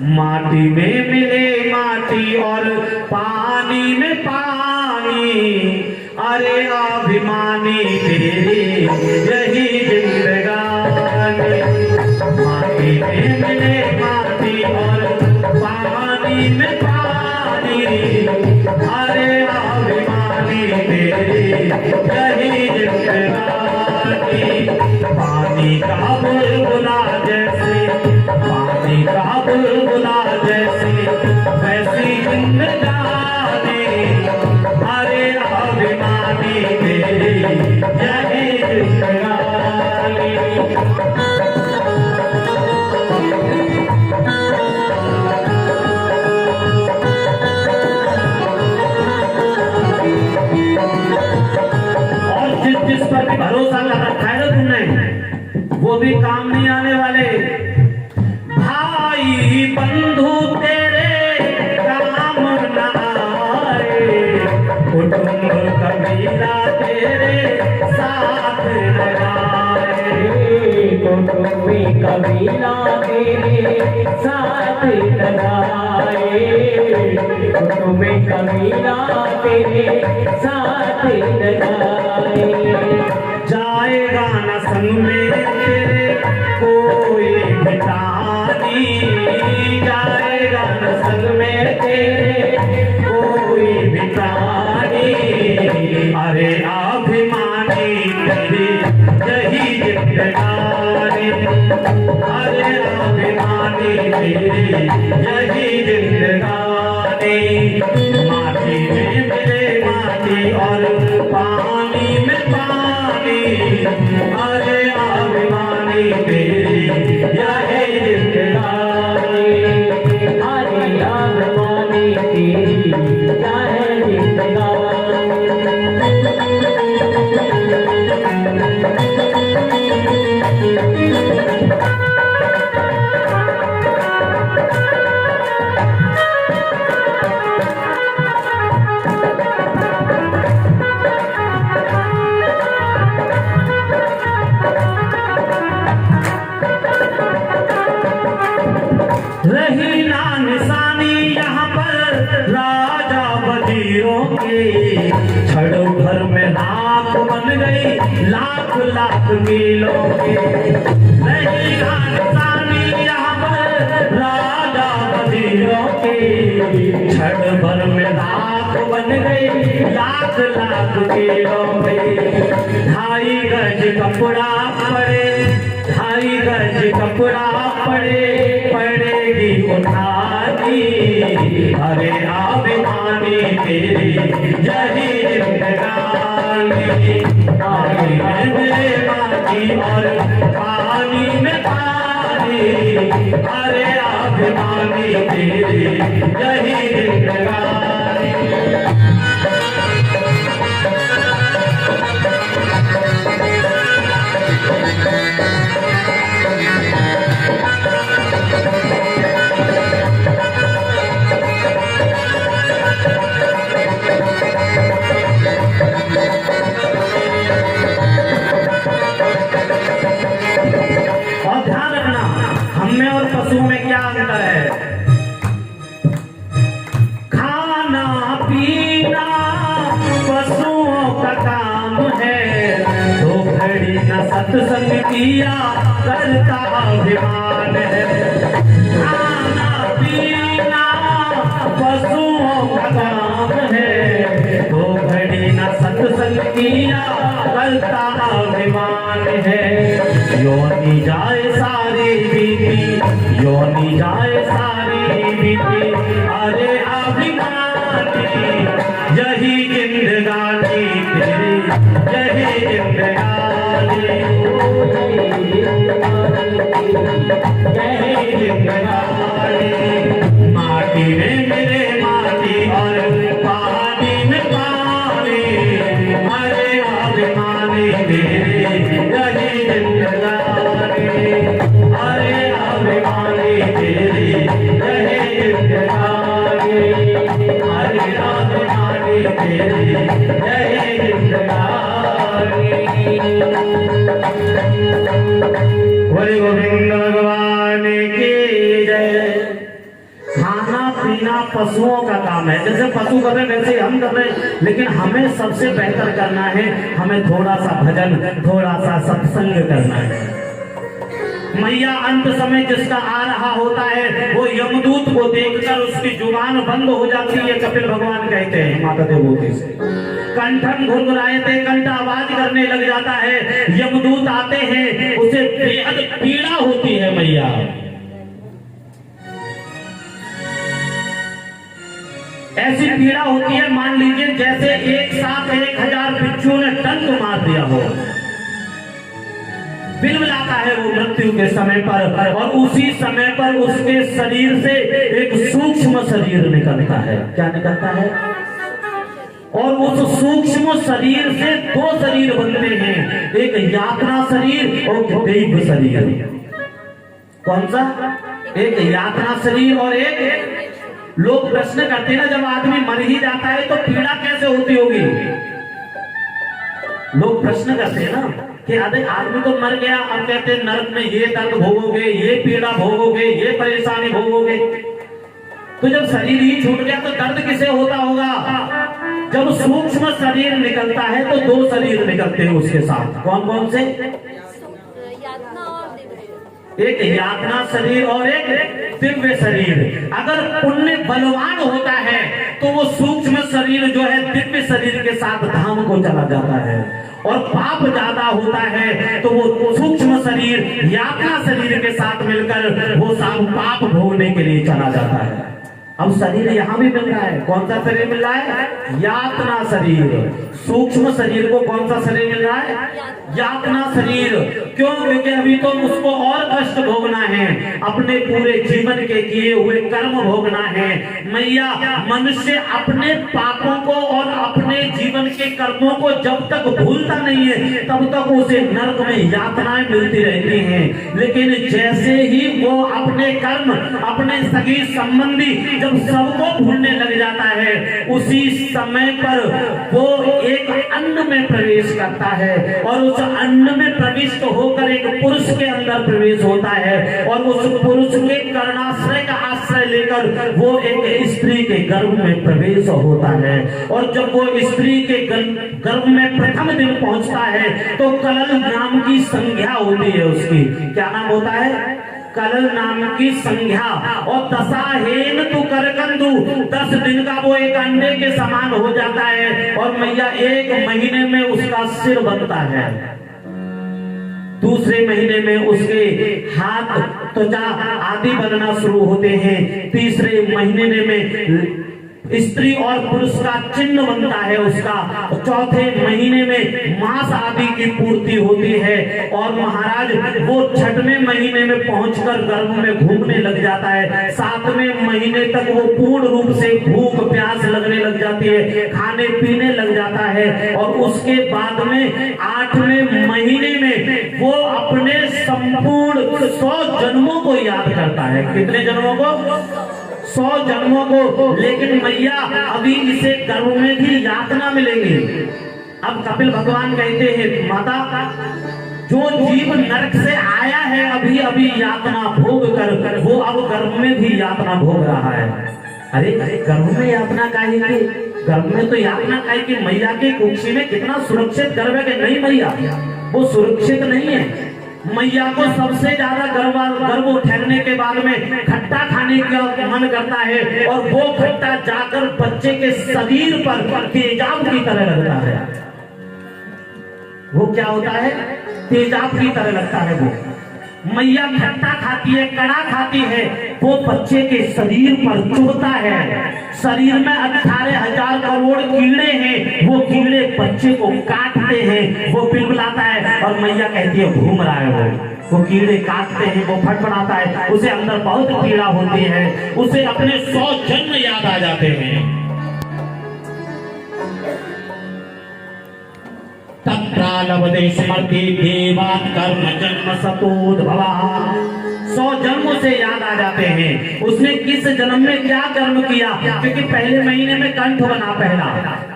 माटी में मिले माटी और पानी में पानी, अरे अभिमानी तेरी यही जिंदगानी। माटी में मिले माटी और पानी में पानी, अरे अभिमानी तेरी यही जिंदगानी। पानी का बुलबुला जैसे, पानी का बुलबुला जैसे, वैसी जिंदगानी, अरे अभिमानी तेरी यही जिंदगानी। और जिस पर भी भरोसा कर रखा है ना तुमने, वो भी काम नहीं आने वाले। भाई बंधु तेरे काम न आए, कुटुंब कबीला तेरे साथ न आए, कुटुंब कबीला तेरे साथ लगाए, कुटुंब कबीला तेरे साथ लगाए। जाएगा न संग में तेरे कोई मिटानी, जाएगा न संग में तेरे कोई मिटानी, अरे अभिमानी तेरी यही जिंदगानी, अरे अभिमानी तेरी यही जिंदगानी। माटी में मिले माटी और पानी में पानी, अरे अभिमानी तेरी यही जिंदगानी, अरे अभिमानी तेरी यही जिंदगानी। रही ना निशानी यहाँ पर राजा वजीरों की, छड़ो घर में लाख बन गई लाख लाख मीलों की। रही ना निशानी यहाँ पर राजा वजीरों की, छड़ भर में लाख बन गई लाख लाख मीलों की। 2.5 गज कपड़ा पड़े, 2.5 गज कपड़ा पड़े, पड़ेगी उठानी, अरे अभिमानी तेरी यही जिंदगानी। पानी में माटी और पानी में पानी, अरे अभिमानी तेरी यही जिंदगानी। पशु में क्या अंतर है? खाना पीना पशुओं का काम है, दो घड़ी न सत्संग किया करता अभिमान है। खाना पीना पशुओं का काम है, दो घड़ी न सत्संग किया करता अभिमान है। योनि जाए सारी बीती, योनि जाए सारी बीती, अरे अभिमानी यही जिंदगानी तेरी, यही जिंदगानी, यही जिंदगानी। माटी में मिले माटी और पानी में पानी, अरे अभिमानी तेरी यही जिंदगानी, अरे अभिमानी तेरी यही जिंदगानी। जय जिंदगानी। बोले गोविंद भगवान की जय। खाना पीना पशुओं का काम है, जैसे पशु कर रहे वैसे हम कर रहे, लेकिन हमें सबसे बेहतर करना है, हमें थोड़ा सा भजन, थोड़ा सा सत्संग करना है। मैया अंत समय जिसका आ रहा होता है वो यमदूत को देखकर उसकी जुबान बंद हो जाती है। कपिल भगवान कहते हैं माता देवहूति से, कंठन घुरघुराए थे, कंठ आवाज करने लग जाता है, यमदूत आते हैं, उसे बेहद पीड़ा होती है। मैया ऐसी पीड़ा होती है, मान लीजिए जैसे एक साथ 1000 बिच्छू ने डंक मार दिया हो, बिलबिलाता है वो मृत्यु के समय पर, और उसी समय पर उसके शरीर से एक सूक्ष्म शरीर निकलता है। क्या निकलता है? और उस सूक्ष्म शरीर से 2 शरीर बनते हैं, एक यातना शरीर और दैव शरीर। कौन सा? एक यातना शरीर और एक। लोग प्रश्न करते हैं ना, जब आदमी मर ही जाता है तो पीड़ा कैसे होती होगी? लोग प्रश्न करते हैं ना कि अरे आदमी तो मर गया, अब कहते हैं नरक में ये दर्द भोगोगे, ये पीड़ा भोगोगे, ये परेशानी भोगोगे। तो जब शरीर ही छूट गया तो दर्द किसे होता होगा? जब सूक्ष्म शरीर निकलता है तो 2 शरीर निकलते हैं उसके साथ। कौन कौन से? यातना और दिव्य। एक यातना शरीर और एक दिव्य शरीर। अगर पुण्य बलवान होता है तो वो सूक्ष्म शरीर जो है दिव्य शरीर के साथ धाम को चला जाता है, और पाप ज्यादा होता है तो वो सूक्ष्म शरीर यातना शरीर के साथ मिलकर वो सब पाप भोगने के लिए चला जाता है। अब शरीर यहाँ भी मिल रहा है। कौन सा शरीर मिल रहा है? यातना शरीर। सूक्ष्म शरीर को कौन सा शरीर मिल रहा है? यातना शरीर। क्यों? क्योंकि अभी तो उसको और कष्ट भोगना है, अपने पूरे जीवन के किए हुए कर्म भोगना है। मैया मनुष्य अपने पापों को और अपने जीवन के कर्मों को जब तक भूलता नहीं है तब तक उसे नरक में यातनाएं मिलती रहती हैं। लेकिन जैसे ही वो अपने कर्म, अपने सगी संबंधी जब सबको भूलने लग जाता है, उसी समय पर वो एक अन्न में प्रवेश करता है, और उस अन्न में प्रविष्ट होकर एक पुरुष के अंदर प्रवेश होता है, और उस पुरुष के कर्णाश्रय का आश्रय लेकर वो एक स्त्री के गर्भ में प्रवेश होता है। और जब वो स्त्री के गर्भ में प्रथम दिन पहुंचता है तो कलल नाम की संज्ञा होती है उसकी। क्या नाम होता है? कलल नाम की संज्ञा। और दशाहेन तु करकंदु, 10 दिन का वो एक अंडे के समान हो जाता है, और मैया 1 महीने में उसका सिर बनता है, दूसरे महीने में उसके हाथ, त्वचा आदि बनना शुरू होते हैं, तीसरे महीने में स्त्री और पुरुष का चिन्ह बनता है उसका, चौथे महीने में मांस आदि की पूर्ति होती है, और महाराज वो 6वें महीने में पहुंचकर गर्भ में घूमने लग जाता है। 7वें महीने तक वो पूर्ण रूप से भूख प्यास लगने लग जाती है, खाने पीने लग जाता है, और उसके बाद में 8वें महीने में वो अपने संपूर्ण 100 जन्मों को याद करता है। कितने जन्मों को? 100 जन्मों को। लेकिन मैया अभी इसे गर्भ में भी यातना मिलेंगी। अब कपिल भगवान कहते हैं माता, जो जीव नरक से आया है अभी अभी यातना भोग कर, वो अब गर्भ में भी यातना भोग रहा है। अरे गर्भ में यातना काहे की? गर्भ में तो यातना काहे की? मैया के कुक्षी में कितना सुरक्षित गर्भ है कि नहीं? मैया वो सुरक्षित नहीं है। मैया को सबसे ज्यादा गर्भ ठहरने के बाद में खट्टा खाने का मन करता है, और वो खट्टा जाकर बच्चे के शरीर पर तेजाब की तरह लगता है। वो क्या होता है? तेजाब की तरह लगता है। वो मैया खट्टा खाती है, कड़ा खाती है, वो बच्चे के शरीर पर चुभता है। शरीर में 18,000 करोड़ कीड़े हैं, वो कीड़े बच्चे को काटते हैं, वो बिलबिलाता है, और मैया कहती है घूम रहा है। वो कीड़े काटते हैं, वो फटफटाता है, उसे अंदर बहुत पीड़ा होती है, उसे अपने 100 जन्म याद आ जाते हैं। तत्रालवदे स्मृति देवात् कर्म जन्म सतोद्भवः 100 जन्म उसे याद आ जाते हैं। उसने किस जन्म में क्या कर्म किया, क्योंकि पहले महीने में कंठ बना, पहला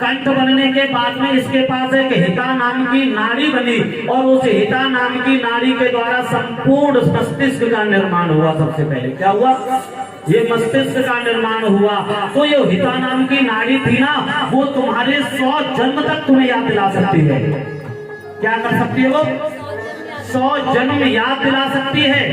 कंठ बनने के बाद में इसके पास एक हिता नाम की नाड़ी बनी और उस हिता नाम की नाड़ी के द्वारा संपूर्ण मस्तिष्क का निर्माण हुआ। सबसे पहले क्या हुआ, ये मस्तिष्क का निर्माण हुआ। तो ये हिता नाम की नाड़ी थी ना, वो तुम्हारे 100 जन्म तक तुम्हें याद दिला सकती है। क्या कर सकती है वो, 100 जन्म याद दिला सकती है।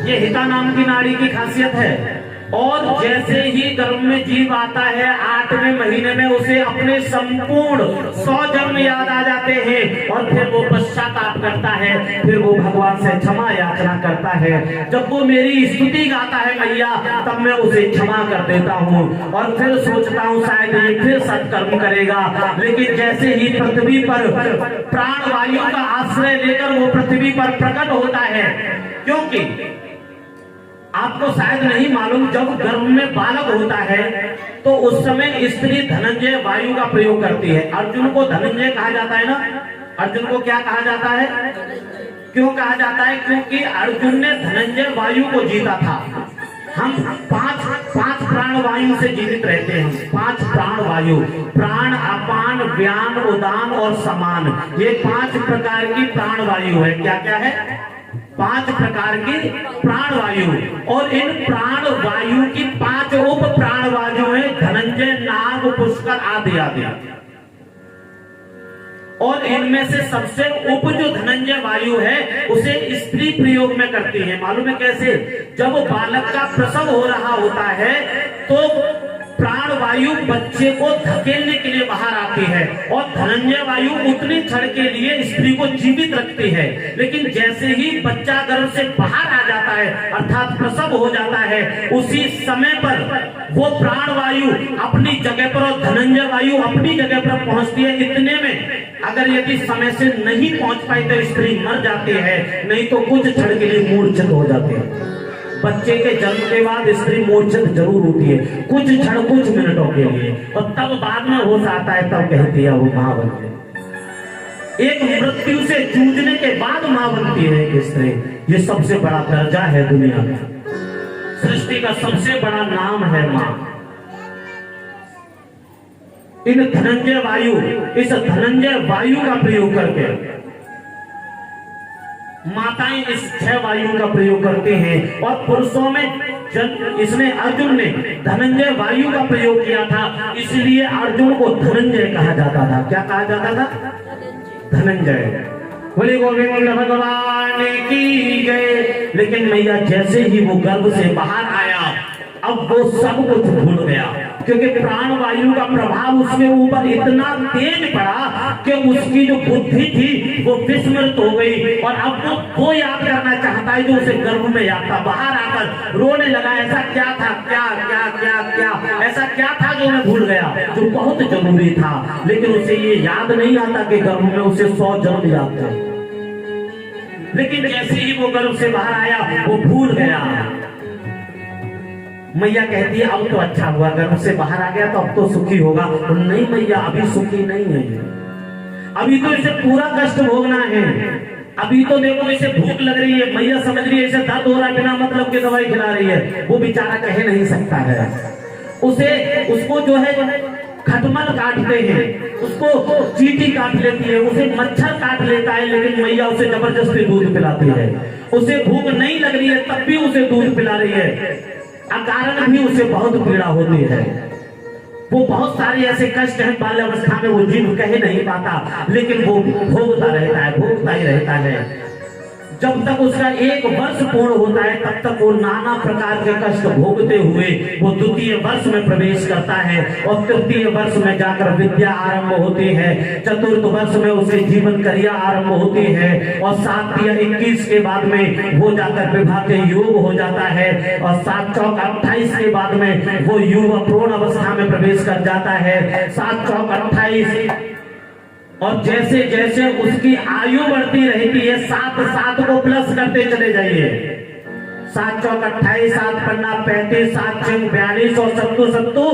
ये हिता नाम की नाड़ी की खासियत है। और जैसे ही गर्भ में जीव आता है 8वें महीने में उसे अपने संपूर्ण 100 जन्म याद आ जाते हैं और फिर वो पश्चाताप करता है, फिर वो भगवान से क्षमा याचना करता है। जब वो मेरी स्तुति गाता है मैया, तब मैं उसे क्षमा कर देता हूँ और फिर सोचता हूँ शायद ये फिर सत्कर्म करेगा। लेकिन जैसे ही पृथ्वी पर प्राण वायु का आश्रय लेकर वो पृथ्वी पर प्रकट होता है, क्योंकि आपको शायद नहीं मालूम, जब गर्भ में बालक होता है तो उस समय स्त्री धनंजय वायु का प्रयोग करती है। अर्जुन को धनंजय कहा जाता है ना, अर्जुन को क्या कहा जाता है, क्यों कहा जाता है, क्योंकि अर्जुन ने धनंजय वायु को जीता था। हम पांच प्राण वायु से जीवित रहते हैं। 5 प्राण वायु, प्राण, अपान, व्यान, उदान और समान, ये 5 प्रकार की प्राण वायु है। क्या क्या है, 5 प्रकार की प्राण वायु। और इन प्राण वायु की 5 उप प्राण वायु है, धनंजय, नाग, पुष्कर आदि आदि। और इनमें से सबसे उप जो धनंजय वायु है उसे स्त्री प्रयोग में करती है। मालूम है कैसे, जब बालक का प्रसव हो रहा होता है तो प्राण वायु बच्चे को धकेलने के लिए बाहर आती है और धनंजय वायु उतनी क्षण के लिए स्त्री को जीवित रखती है। लेकिन जैसे ही बच्चा गर्भ से बाहर आ जाता है, अर्थात प्रसव हो जाता है, उसी समय पर वो प्राण वायु अपनी जगह पर और धनंजय वायु अपनी जगह पर पहुंचती है। इतने में अगर यदि समय से नहीं पहुंच पाई तो स्त्री मर जाती है, नहीं तो कुछ क्षण के लिए मूर्छित हो जाती है। बच्चे के जन्म के बाद स्त्री मूर्छित जरूर होती है, कुछ क्षण, कुछ मिनटों के लिए, और तब बाद में होश आता है, तब कहती है वो मां बनती है। एक मृत्यु से जूझने के बाद मां बनती है एक स्त्री। ये सबसे बड़ा दर्जा है दुनिया में, सृष्टि का सबसे बड़ा नाम है मां। इन धनंजय वायु, इस धनंजय वायु का प्रयोग करके माताएं इस 6 वायु का प्रयोग करते हैं। और पुरुषों में इसने, अर्जुन ने धनंजय वायु का प्रयोग किया था, इसलिए अर्जुन को धनंजय कहा जाता था। क्या कहा जाता था, धनंजय। बोले गोविंद भगवान की जय। लेकिन मैया जैसे ही वो गर्भ से बाहर आया, अब वो सब कुछ भूल गया, क्योंकि प्राण वायु का प्रभाव उसके ऊपर इतना तेज पड़ा कि उसकी जो बुद्धि थी वो विस्मृत हो गई। और अब वो याद करना चाहता है जो उसे गर्भ में याद था। बाहर आकर रोने लगा, ऐसा क्या था, क्या क्या क्या क्या ऐसा क्या था जो मैं भूल गया, जो बहुत जरूरी था। लेकिन उसे ये याद नहीं आता कि गर्भ में उसे 100 जन्म याद थे। लेकिन जैसे ही वो गर्भ से बाहर आया वो भूल गया। मैया कहती है अब तो अच्छा हुआ, गर्भ से बाहर आ गया तो अब तो सुखी होगा। तो नहीं मैया, अभी सुखी नहीं है, अभी तो इसे पूरा कष्ट भोगना है। अभी तो देखो इसे भूख लग रही है, मैया समझ रही है इसे दर्द हो रहा है, बिना मतलब की दवाई खिला रही है। वो बेचारा कह नहीं सकता है, उसको जो है खटमल काटते हैं, उसको चींटी काट लेती है, उसे मच्छर काट लेता है, लेकिन मैया उसे जबरदस्ती दूध पिलाती है। उसे भूख नहीं लग रही है तब भी उसे दूध पिला रही है, अकारण भी उसे बहुत पीड़ा होती है। वो बहुत सारे ऐसे कष्ट हैं बाल्यावस्था में, वो जीव कह नहीं पाता, लेकिन वो भोगता रहता है, भोगता ही रहता है। जब तक उसका 1 वर्ष पूर्ण होता है तब तक वो नाना प्रकार के कष्ट भोगते हुए वो 2य वर्ष में प्रवेश करता है और 3य वर्ष में जाकर विद्या आरंभ होती है। 4th वर्ष में उसे जीवन क्रिया आरंभ होती है और 7 या 21 के बाद में वो जाकर विवाह के योग हो जाता है और 7 चौक 28 के बाद में वो युवा पूर्ण अवस्था में प्रवेश कर जाता है। 7 चौक 28 और जैसे जैसे उसकी आयु बढ़ती रहती है, 7 को प्लस करते चले जाइए। 7 चौक 28, 7 पन्ना 35, 7 छंग 42 और 7 सत्तू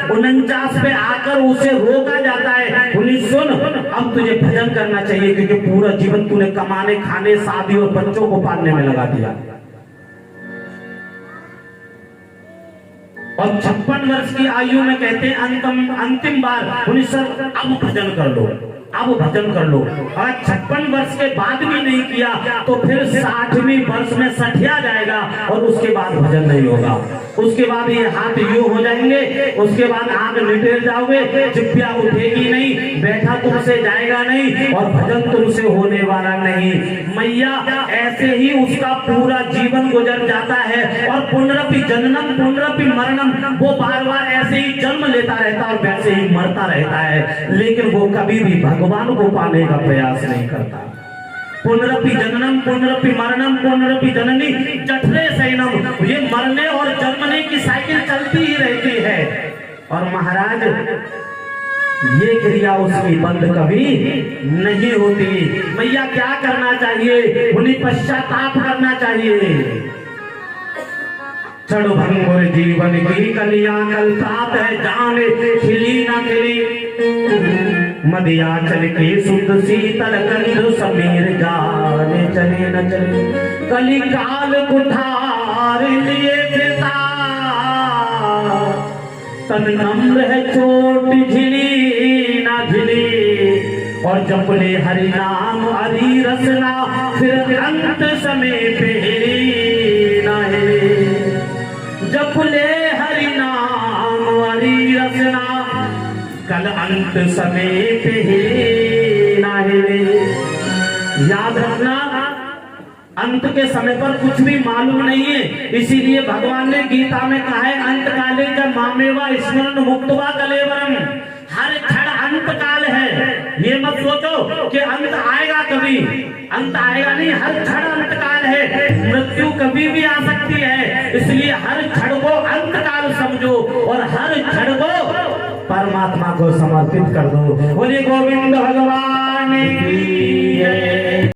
49 पे आकर उसे रोका जाता है। बोली सुन, अब तुझे भजन करना चाहिए, क्योंकि पूरा जीवन तूने कमाने, खाने, शादी और बच्चों को पालने में लगा दिया। और 56 वर्ष की आयु में कहते हैं अंतिम बार बोली सर अब भजन कर लो, अब भजन कर लो। अगर 56 वर्ष के बाद भी नहीं किया तो फिर 60वीं वर्ष में सठिया जाएगा और उसके बाद भजन नहीं होगा। उसके बाद ये हाथ यूं हो जाएंगे, उसके बाद आंख निटेर जाओगे, जिब्या उठेगी नहीं, बैठा तुमसे जाएगा नहीं और भजन तुमसे होने वाला नहीं। मैया ऐसे ही उसका पूरा जीवन गुजर जाता है और पुनरपि जन्म पुनरपि मरणम, वो बार बार ऐसे ही जन्म लेता रहता और वैसे ही मरता रहता है, लेकिन वो कभी भी भगवान को पाने का प्रयास नहीं करता। पुनरपि जननम पुनरपि मरणम पुनरपि जननी जठरे शयनम, ये मरने और जन्मने की साइकिल चलती ही रहती है। और महाराज ये क्रिया उसकी बंद कभी नहीं होती। मैया क्या करना चाहिए? उन्हें पश्चाताप करना चाहिए। चढ़ भंगुर जीवन की कलियां कल प्रात है, जाने खिली ना खिली, मदियाचल के शुद्ध शीतल कंध समीर जाने चले न चले, कली काल कुठार लिए फिरता, तन नम्र है चोट झिली ना झिली, और जपले हरि नाम हरि रसना, फिर अंत समय पे हिली ना हिली, जपले हरि नाम हरि रसना, कल अंत समय पे ही ना हिले। याद रखना, अंत के समय पर कुछ भी मालूम नहीं है, इसीलिए भगवान ने गीता में कहा है अंत काले जब मामेवा स्मरण मुक्तवा कलेवरम, हर क्षण अंत काल है। ये मत सोचो कि अंत आएगा कभी, अंत आएगा नहीं, हर क्षण अंत काल है। मृत्यु कभी भी आ सकती है, इसलिए हर क्षण को अंत काल समझो और हर क्षण को परमात्मा को समर्पित कर दो। बोलिए गोविंद भगवान की जय।